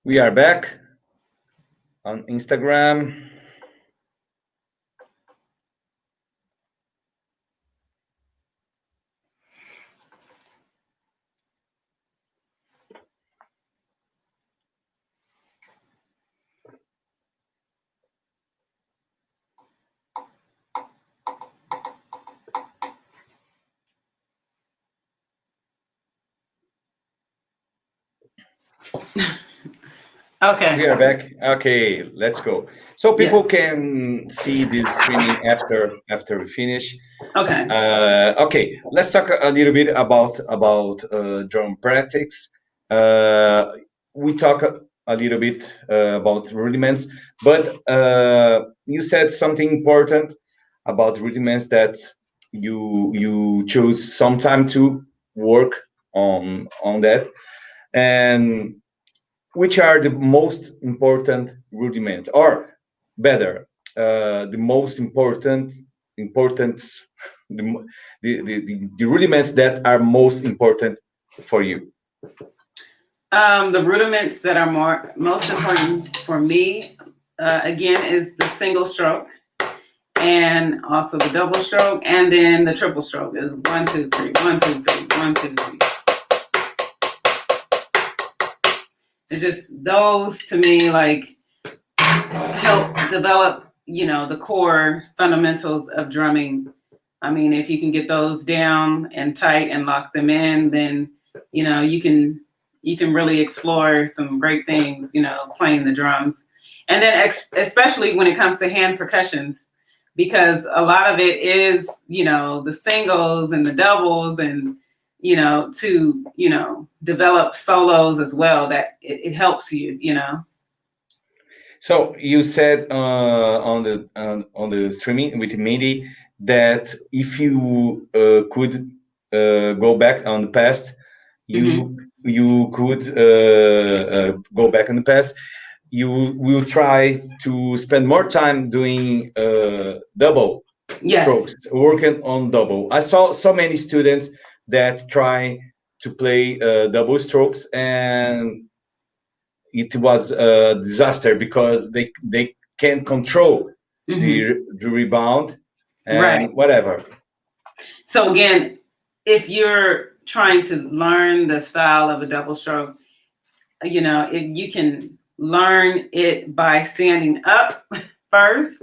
We are back on Instagram. Okay. We are back. Okay, let's go. So people can see this streaming after we finish. Okay. Okay, let's talk a little bit about drum practice. We talk a little bit about rudiments, but you said something important about rudiments, that you chose some time to work on that. And which are the most important rudiments, or better, the most important the rudiments that are most important for you? The rudiments that are most important for me, again, is the single stroke. and also the double stroke, and then the triple stroke is 1, 2, 3, 1, 2, 3, 1, 2, 3. It's just those to me like help develop, the core fundamentals of drumming. I mean, if you can get those down and tight and lock them in, then you can really explore some great things, playing the drums. And then especially when it comes to hand percussions, because a lot of it is, the singles and the doubles and, to, develop solos as well, that it helps you. So you said on the streaming with MIDI that if you could go back on the past, you could go back in the past. You will try to spend more time doing double strokes, working on double. I saw so many students that try to play double strokes, and it was a disaster because they can't control the rebound and whatever. So again, if you're trying to learn the style of a double stroke, if you can learn it by standing up first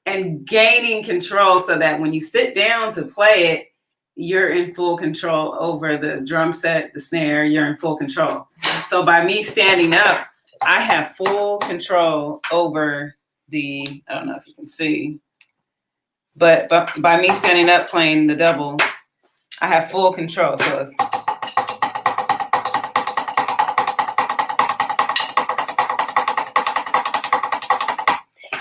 and gaining control so that when you sit down to play it, you're in full control over the drum set, the snare, you're in full control. So by me standing up, I have full control over I don't know if you can see, but by me standing up playing the double, I have full control. So it's,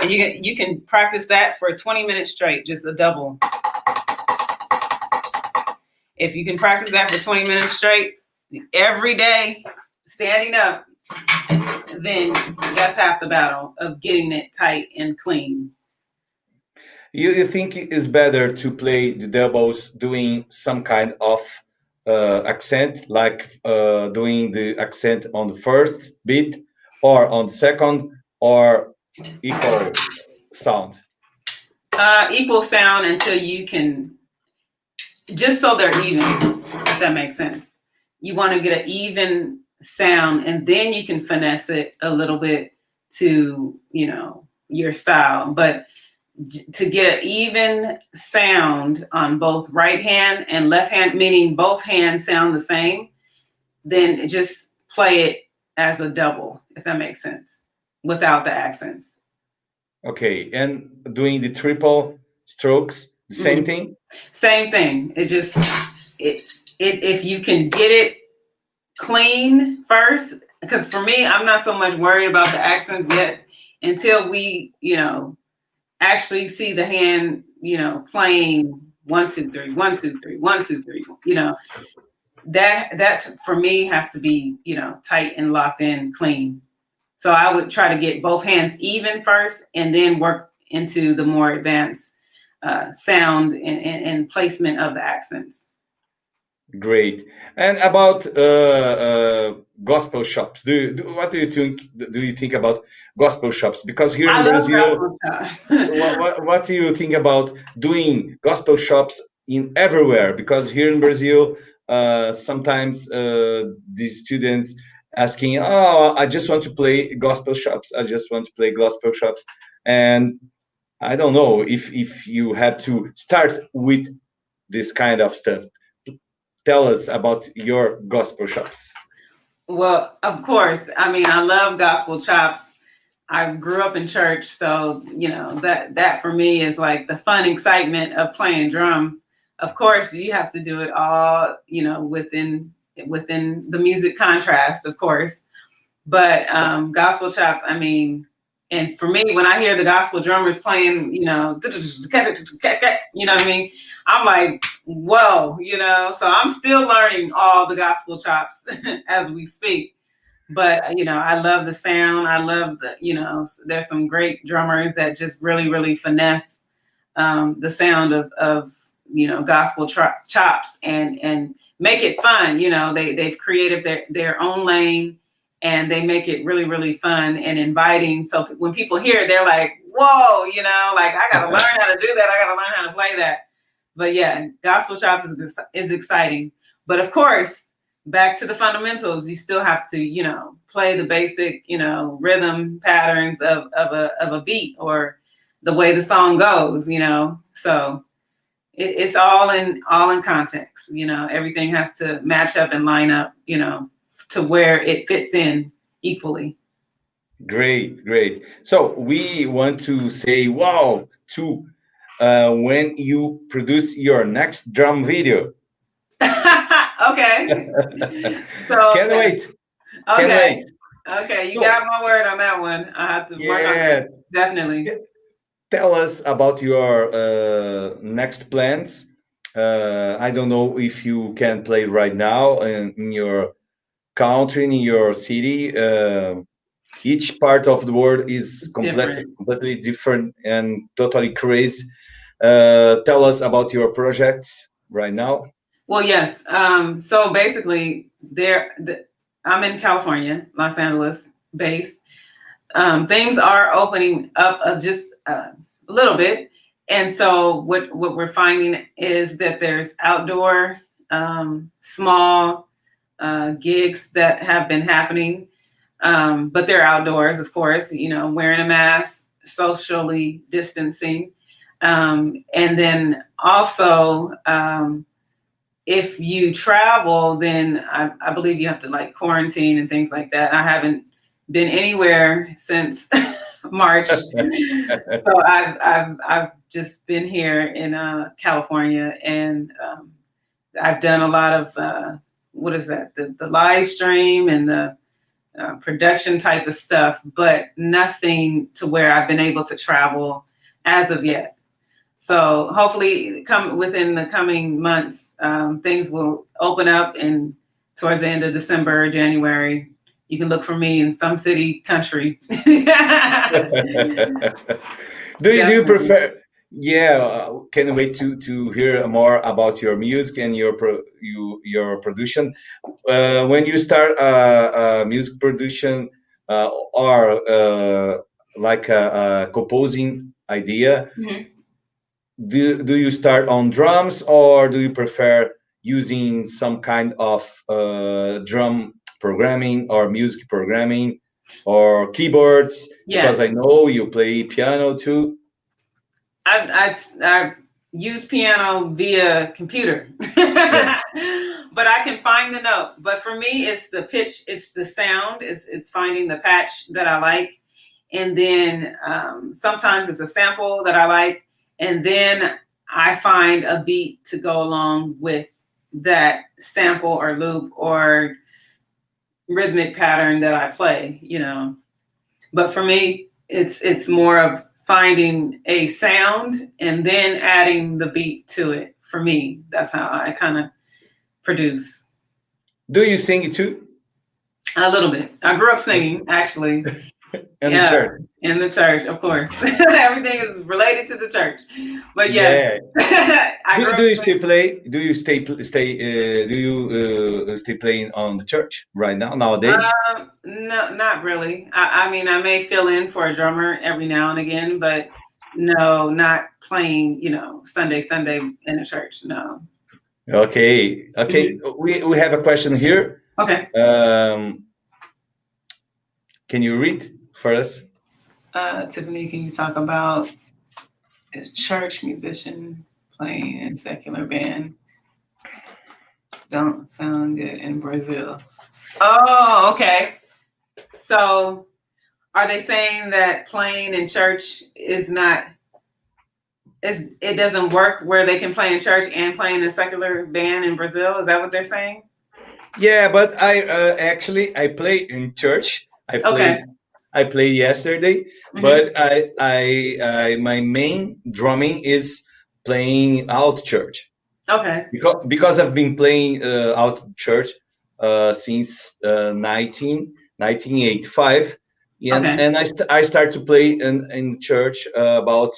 and you can practice that for 20 minutes straight, just a double. If you can practice that for 20 minutes straight, every day, standing up, then that's half the battle of getting it tight and clean. You think it's better to play the doubles doing some kind of accent, like doing the accent on the first beat or on the second, or equal sound? Equal sound until you can, just so they're even, if that makes sense. You want to get an even sound, and then you can finesse it a little bit to, your style. But to get an even sound on both right hand and left hand, meaning both hands sound the same, then just play it as a double, if that makes sense, without the accents. Okay, and doing the triple strokes, the same thing? Same thing. If you can get it clean first, because for me, I'm not so much worried about the accents yet until we, actually see the hand, playing 1, 2, 3, 1, 2, 3, 1, 2, 3, that for me has to be, tight and locked in, clean. So I would try to get both hands even first and then work into the more advanced sound and placement of the accents. Great. And about gospel shops, what do you think? Do you think about gospel shops? Because here in Brazil, what do you think about doing gospel shops in everywhere? Because here in Brazil, sometimes these students asking, "Oh, I just want to play gospel shops. I just want to play gospel shops," and I don't know if you have to start with this kind of stuff. Tell us about your gospel shops. Well, of course. I mean, I love gospel chops. I grew up in church, so that for me is like the fun excitement of playing drums. Of course, you have to do it all, within the music contrast, of course. But gospel chops, I mean, and for me, when I hear the gospel drummers playing, you know what I mean? I'm like, whoa, so I'm still learning all the gospel chops as we speak. But, I love the sound. I love there's some great drummers that just really, really finesse the sound of gospel chops and make it fun. They've created their own lane, and they make it really, really fun and inviting. So when people hear it, they're like, whoa, you know, like I got to learn how to do that. I got to learn how to play that. But yeah, gospel chops is exciting. But of course, back to the fundamentals, you still have to, you know, play the basic, you know, rhythm patterns of a beat or the way the song goes, you know. So it's all in context, you know. Everything has to match up and line up, you know, to where it fits in equally. Great, great. So we want to say wow to when you produce your next drum video. Okay. So Can't wait. Can't okay. wait. Okay, you So, got my word on that one. I have to work on it. Definitely. Tell us about your next plans. I don't know if you can play right now in your country, in your city. Each part of the world is completely different and totally crazy. Tell us about your projects right now. Well, yes. So basically, I'm in California, Los Angeles based. Things are opening up just a little bit, and so what we're finding is that there's outdoor small gigs that have been happening, but they're outdoors, of course. You know, wearing a mask, socially distancing, and then also. If you travel, then I believe you have to like quarantine and things like that. I haven't been anywhere since March, so I've just been here in California, and I've done a lot of what is that? The live stream and the production type of stuff, but nothing to where I've been able to travel as of yet. So hopefully come within the coming months, things will open up, and towards the end of December, January, you can look for me in some city, country. do you prefer? Yeah, can't wait to hear more about your music and your production. When you start music production or like a composing idea. Mm-hmm. Do you start on drums, or do you prefer using some kind of drum programming or music programming or keyboards? Yeah. Because I know you play piano too. I use piano via computer, yeah. But I can find the note. But for me, it's the pitch, it's the sound, it's finding the patch that I like, and then sometimes it's a sample that I like. And then I find a beat to go along with that sample or loop or rhythmic pattern that I play, you know. But for me, it's more of finding a sound and then adding the beat to it. For me, that's how I kind of produce. Do you sing it too? A little bit. I grew up singing, actually. In the church. In the church, of course. Everything is related to the church. But yes. Yeah. Do you still play? Do you stay playing on the church right now nowadays? No, not really. I mean, I may fill in for a drummer every now and again, but no, not playing, you know, Sunday in the church. No. Okay. Mm-hmm. We have a question here. Okay. Can you read for us? Tiffany, can you talk about a church musician playing in secular band? Don't sound good in Brazil. Oh, okay. So are they saying that playing in church it doesn't work where they can play in church and play in a secular band in Brazil? Is that what they're saying? Yeah, but I played in church. I played yesterday, mm-hmm. But I my main drumming is playing out church. Okay. Because I've been playing out church since 1985, and I started to play in church about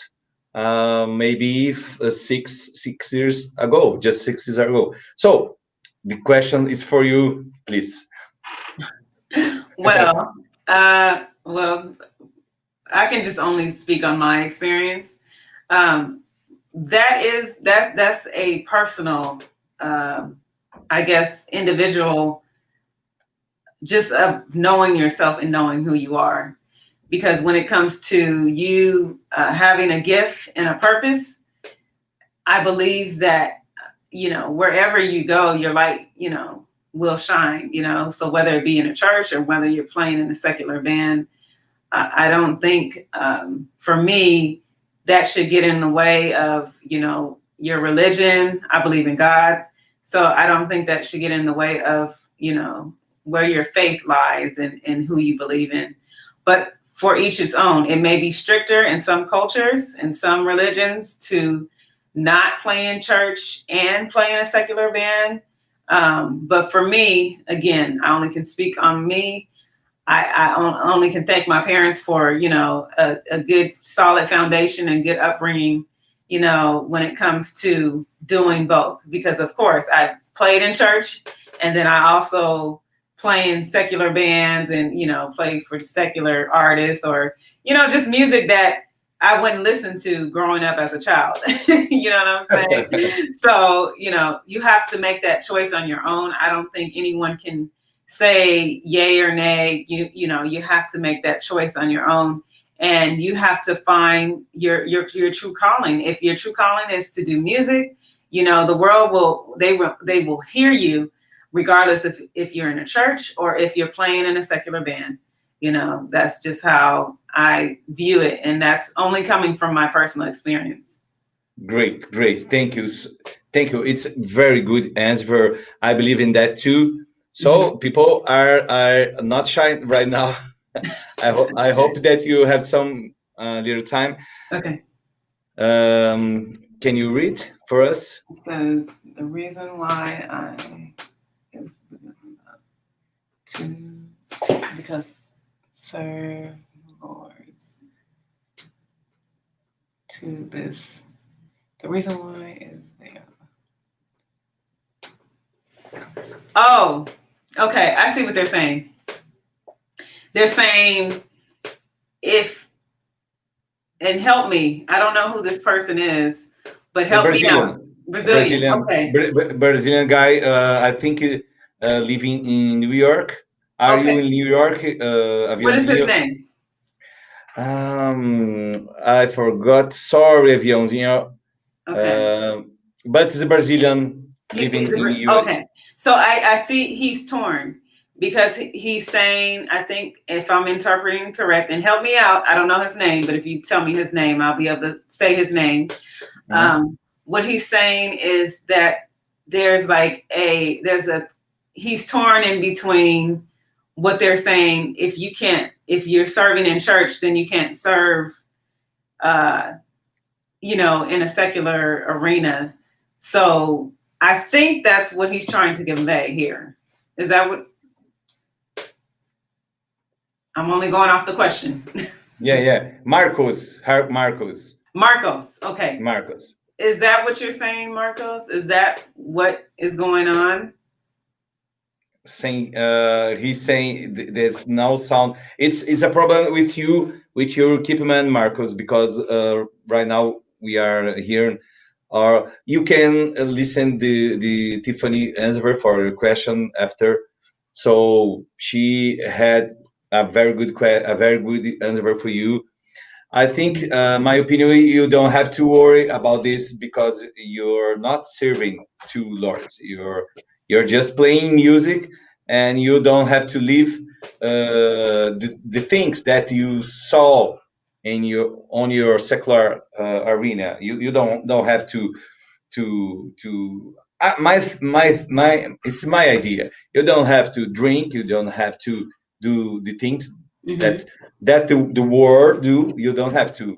maybe 6 years ago, just 6 years ago. So the question is for you, please. Well, well, I can just only speak on my experience. That's a personal, I guess, individual, just of knowing yourself and knowing who you are. Because when it comes to you having a gift and a purpose, I believe that, wherever you go, your light, will shine, So whether it be in a church or whether you're playing in a secular band, I don't think, for me, that should get in the way of, your religion. I believe in God. So I don't think that should get in the way of, where your faith lies and who you believe in. But for each its own. It may be stricter in some cultures and some religions to not play in church and play in a secular band. But for me, again, I only can speak on me. I only can thank my parents for, a good solid foundation and good upbringing, when it comes to doing both. Because of course I played in church and then I also play in secular bands and, play for secular artists or, just music that I wouldn't listen to growing up as a child. You know what I'm saying? So, you have to make that choice on your own. I don't think anyone can say yay or nay. You have to make that choice on your own, and you have to find your true calling. If your true calling is to do music, the world will hear you regardless if you're in a church or if you're playing in a secular band. That's just how I view it. And that's only coming from my personal experience. Great. Thank you. It's very good answer. I believe in that too. So people are not shy right now. I hope that you have some little time. Okay. Can you read for us? It says the reason why because serve lords to this. The reason why is there. Oh, okay. I see what they're saying. They're saying and help me. I don't know who this person is, but help me out. Brazilian. Okay. Brazilian guy. I think living in New York. Are you in New York? What is his name? I forgot. Sorry, Aviãozinho. Okay. But it's a Brazilian living in the US. Okay. So I see he's torn because he's saying, I think if I'm interpreting correct, and help me out, I don't know his name, but if you tell me his name, I'll be able to say his name. What he's saying is that he's torn in between what they're saying. If you're serving in church, then you can't serve, in a secular arena. So I think that's what he's trying to convey here. Is that what? I'm only going off the question. Yeah. Marcos. Okay. Marcos. Is that what you're saying, Marcos? Is that what is going on? He's saying there's no sound. It's a problem with your equipment, Marcos, because right now we are here. Or you can listen the Tiffany answer for your question after. So she had a very good answer for you. I think, my opinion, you don't have to worry about this because you're not serving two lords. You're just playing music, and you don't have to leave the things that you saw on your secular arena. You don't have to it's my idea. You don't have to drink. You don't have to do the things that the world do. You don't have to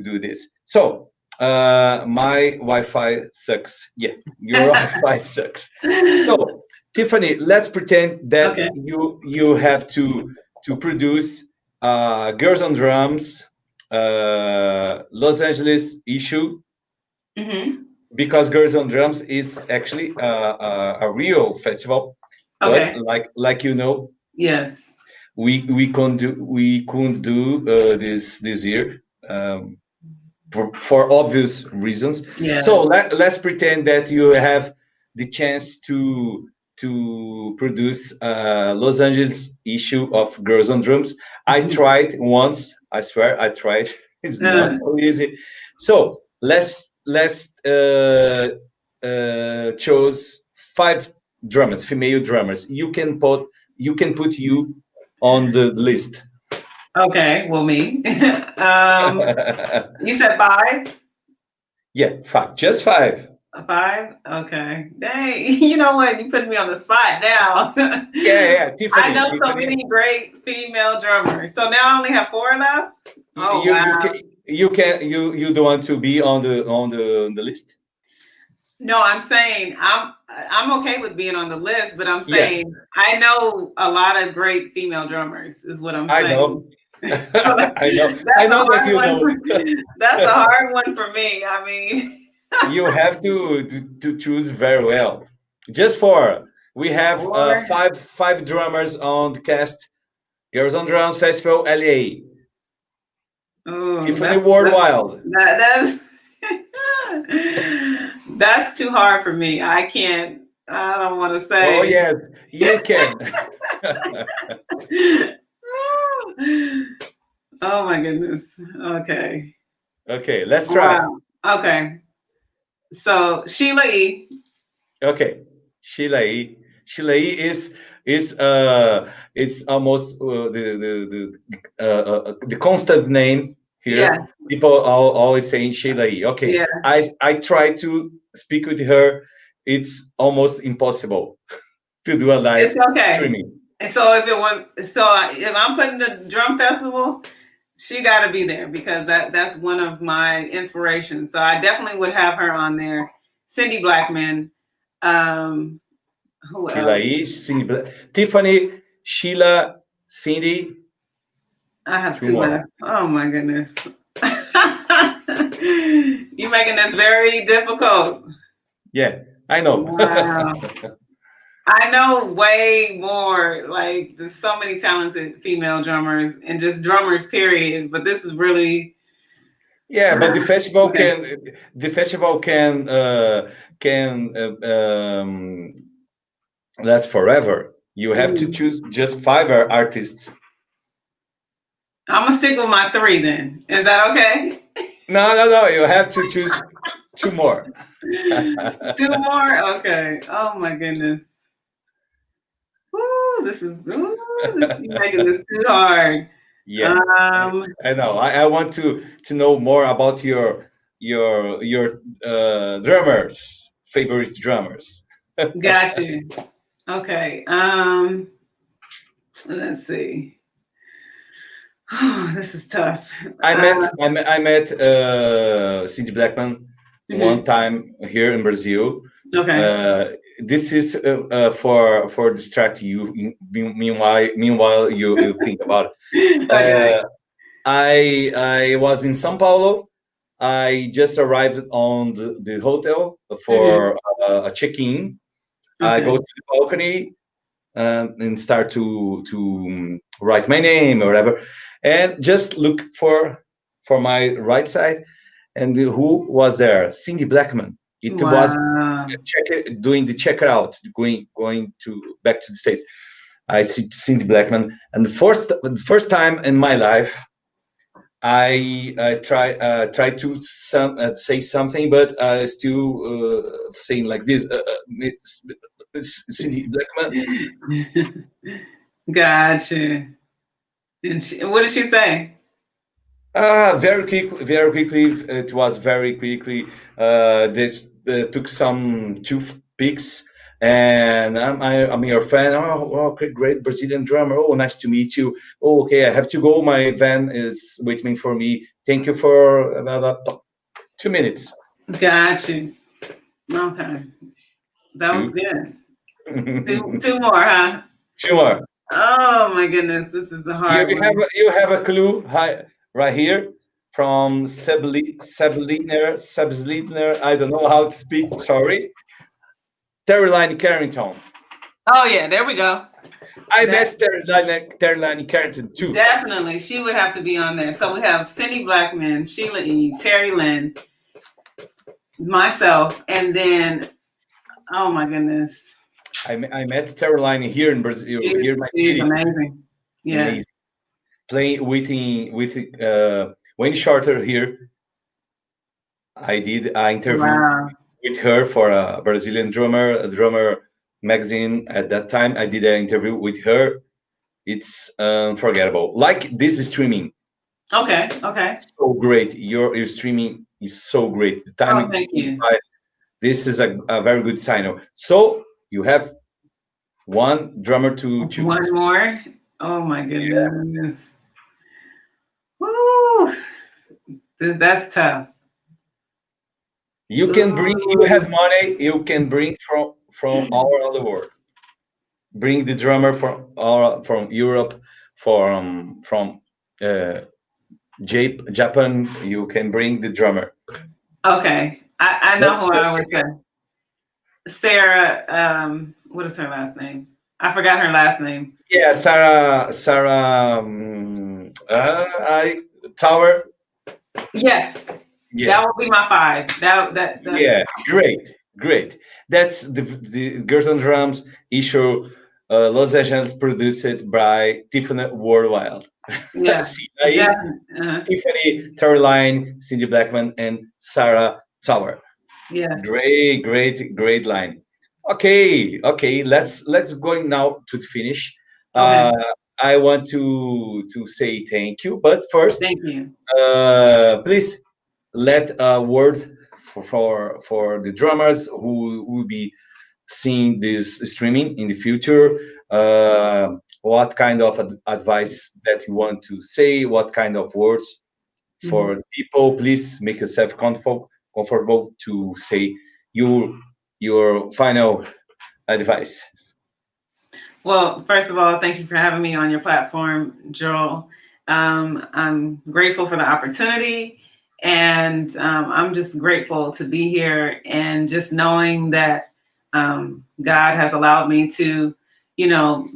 do this. So my Wi-Fi sucks. Yeah, your Wi-Fi sucks. So Tiffany, let's pretend that you have to produce Girls on Drums Los Angeles issue. Because Girls on Drums is actually a real festival, but like Yes. we couldn't do this year for obvious reasons. Yeah. So let's pretend that you have the chance to produce a Los Angeles issue of Girls on Drums. I tried once. I swear I tried. It's not so easy. So let's choose 5 drummers, female drummers. You can put you on the list. Okay, well, me. You said 5? Yeah, 5. Just 5. 5? Okay. Dang, you know what? You put me on the spot now. Yeah, Tiffany. I know Tiffany. so many great female drummers. So now I only have 4 left? Oh, wow. You don't want to be on the list? No, I'm saying I'm okay with being on the list, but I'm saying I know a lot of great female drummers is what I'm saying. I know. I know that you know. That's a hard one for me. I mean, you have to choose very well. Just we have 5 drummers on the cast Girls on Drums Festival LA. Oh, Tiffany Worldwide. That's too hard for me. I can't. I don't want to say. Oh yes, you can. Oh my goodness. Okay. Okay, let's try. Wow. Okay. So Sheila E. Okay, Sheila E. Sheila E is almost the constant name here. Yeah. People are always saying Sheila E. Okay. Yeah. I try to speak with her. It's almost impossible to do a live streaming. And so if I'm putting the drum festival, she got to be there because that's one of my inspirations. So I definitely would have her on there. Cindy Blackman. Who Sheila else? E, Cindy Tiffany, Sheila, Cindy. I have 2 left. Oh my goodness. You're making this very difficult. Yeah, I know. Wow. I know way more. Like, there's so many talented female drummers and just drummers, period. But this is really. Yeah, but the festival can last forever. You have to choose just 5 artists. I'm gonna stick with my 3 then. Is that okay? No. You have to choose 2 more. 2 more? Okay. Oh my goodness. Ooh, this is making this too hard. Yeah. I know. I want to know more about your drummers, favorite drummers. Got you. Okay. Let's see. Oh, this is tough. I met Cindy Blackman one time here in Brazil. Okay. This is for distract you. Meanwhile, you think about it. Okay. I was in São Paulo. I just arrived on the hotel for a check-in. Okay. I go to the balcony and start to write my name or whatever, and just look for my right side, and who was there? Cindy Blackman. It was doing the checkout, going back to the States. I see Cindy Blackman, and the first time in my life, I try to say something, but still saying like this. Cindy Blackman. Gotcha. And what did she say? Very quickly. It was very quickly. They took some 2 pics, and I'm your fan. Oh, great Brazilian drummer. Oh, nice to meet you. Oh, okay, I have to go. My van is waiting for me. Thank you for about 2 minutes. Gotcha. Okay, that was good. 2 more, huh? 2 more. Oh my goodness, this is the hard one. You have a clue right here from Sebliner. I don't know how to speak. Sorry. Caroline Carrington. Oh yeah, there we go. I met Terlani Carrington too. Definitely, she would have to be on there. So we have Cindy Blackman, Sheila E., Terry Lynn, myself, and then, oh my goodness. I met Caroline here in Brazil, here in my She's city. amazing. Yeah. Amazing. Playing with Wayne Shorter here. I did an interview with her for a Brazilian drummer magazine at that time. I did an interview with her. It's unforgettable. Like this streaming. Okay. So great. Your streaming is so great. The time thank you. This is a very good sign. So you have one drummer to choose. One more. Oh my goodness. Yeah. Woo! That's tough. You can bring. You have money. You can bring from all around the world. Bring the drummer from Europe, from Japan. You can bring the drummer. Okay, I know who I would say. Sarah. What is her last name? I forgot her last name. Yeah, Sarah. Tower. Yes. Yeah. That would be my 5. That's yeah, great. That's the Girls on Drums issue, Los Angeles, produced by Tiffany Worldwide. Yeah. Tiffany, Caroline, Cindy Blackman, and Sarah Tower. Yeah. Great line. Okay. Let's go now to finish. Okay. I want to say thank you, but first, thank you. Please let a word for the drummers who will be seeing this streaming in the future. What kind of advice that you want to say? What kind of words for people? Please make yourself comfortable to say your final advice. Well, first of all, thank you for having me on your platform, Joel. I'm grateful for the opportunity, and I'm just grateful to be here, and just knowing that God has allowed me to,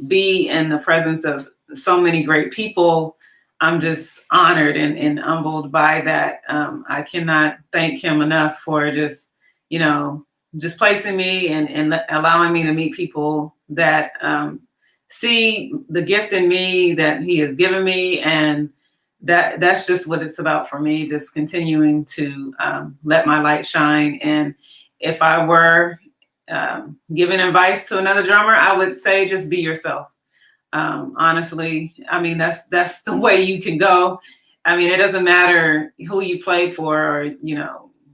be in the presence of so many great people. I'm just honored and humbled by that. I cannot thank him enough for just placing me and allowing me to meet people that see the gift in me that he has given me. And that's just what it's about for me, just continuing to let my light shine. And if I were giving advice to another drummer, I would say just be yourself. Honestly, I mean, that's the way you can go. I mean, it doesn't matter who you play for or,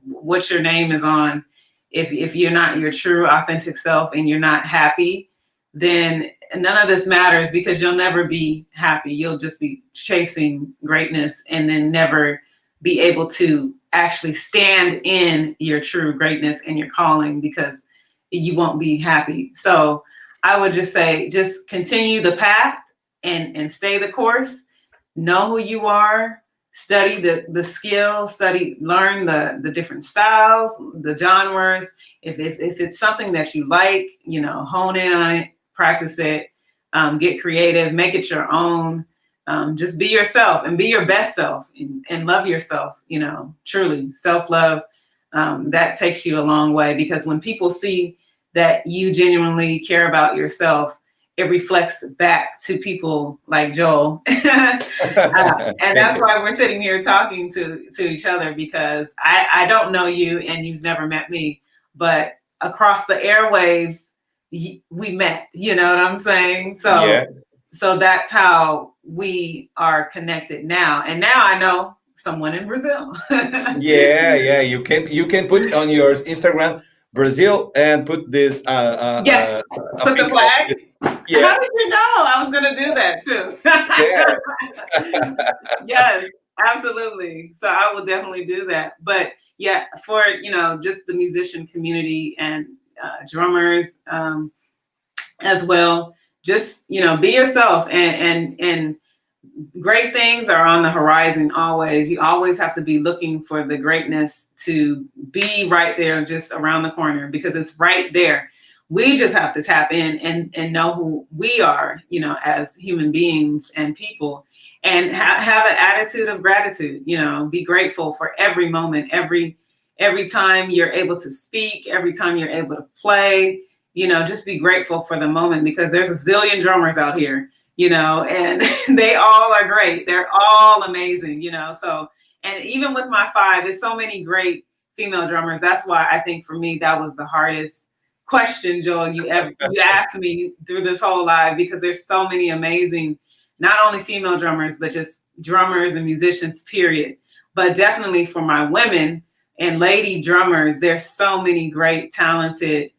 what your name is on. If you're not your true, authentic self and you're not happy, then none of this matters, because you'll never be happy. You'll just be chasing greatness and then never be able to actually stand in your true greatness and your calling, because you won't be happy. So I would just say, just continue the path and stay the course. Know who you are. Study the skills, learn the different styles, the genres. If it's something that you like, hone in on it, practice it, get creative, make it your own. Just be yourself and be your best self and love yourself, truly. Self-love, that takes you a long way, because when people see that you genuinely care about yourself, it reflects back to people like Joel. And that's why we're sitting here talking to each other, because I don't know you and you've never met me, but across the airwaves, we met, you know what I'm saying? So, yeah. So that's how we are connected now. And now I know someone in Brazil. Yeah. You can put on your Instagram Brazil and put this yes, put the flag. Yeah. How did you know I was gonna do that too? Yeah. Yes, absolutely. So I will definitely do that. But yeah, for just the musician community and drummers as well, just be yourself, and great things are on the horizon always. You always have to be looking for the greatness to be right there, just around the corner, because it's right there. we just have to tap in and know who we are, you know, as human beings and people, and have an attitude of gratitude, you know, be grateful for every moment, every time you're able to speak, every time you're able to play, you know, just be grateful for the moment, because there's a zillion drummers out here, you know, and they all are great. They're all amazing, you know. So, and even with my 5, there's so many great female drummers. That's why I think for me, that was the hardest question, Joel, you asked me through this whole live, because there's so many amazing, not only female drummers, but just drummers and musicians, period. But definitely for my women and lady drummers, there's so many great, talented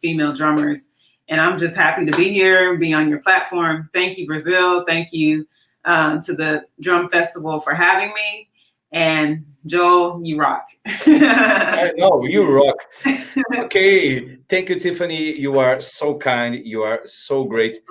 female drummers. And I'm just happy to be here, be on your platform. Thank you, Brazil. Thank you to the Drum Festival for having me. And Joel, you rock. I know, you rock. Okay, thank you, Tiffany. You are so kind. You are so great.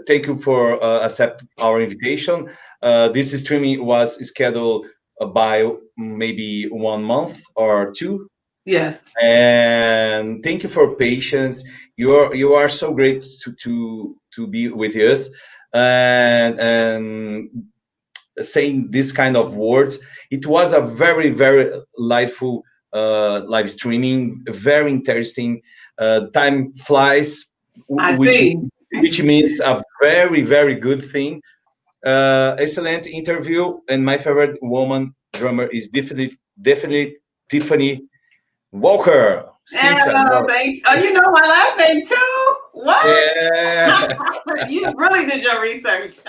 Thank you for accepting our invitation. This streaming was scheduled by maybe 1 month or 2. Yes. And thank you for patience. You are so great to be with us and saying this kind of words. It was a very, very delightful live streaming, very interesting. Time flies, which means a very, very good thing. Excellent interview, and my favorite woman drummer is definitely Tiffany Walker. Thank you. Oh, you know my last name too? What? Yeah. You really did your research.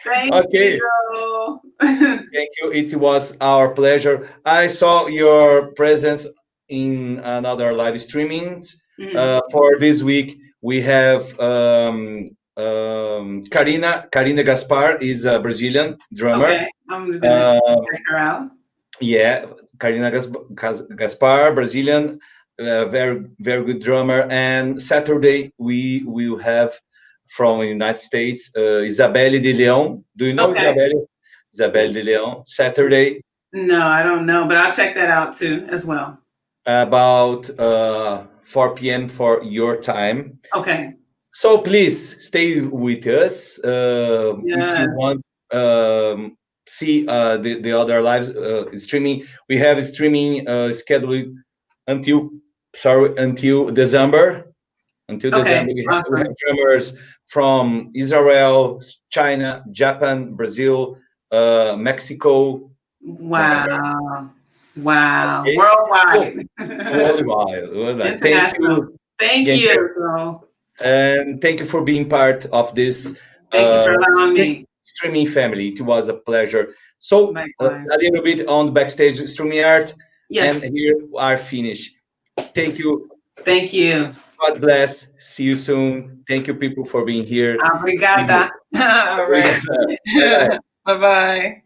Thank Okay. you. Thank you. It was our pleasure. I saw your presence in another live streamings. For this week, we have Karina Gaspar is a Brazilian drummer. Okay, I'm gonna check her out. Yeah, Karina Gaspar, Brazilian, very, very good drummer. And Saturday, we will have from the United States, Isabelle de Leon. Do you know Isabelle? Isabelle de Leon, Saturday. No, I don't know, but I'll check that out too, as well. About 4 p.m. for your time. Okay. So please stay with us. If you want see the other live streaming, we have streaming scheduled until December. Until December, we have drummers from Israel, China, Japan, Brazil, Mexico. Wow. Wow. Okay. Worldwide. Worldwide. Thank you. Thank you. And thank you for being part of this thank you for allowing me. Streaming family. It was a pleasure. So a little bit on backstage streaming art. Yes. And here are finished. Thank you. Thank you. God bless. See you soon. Thank you, people, for being here. Obrigada. All right. Bye-bye.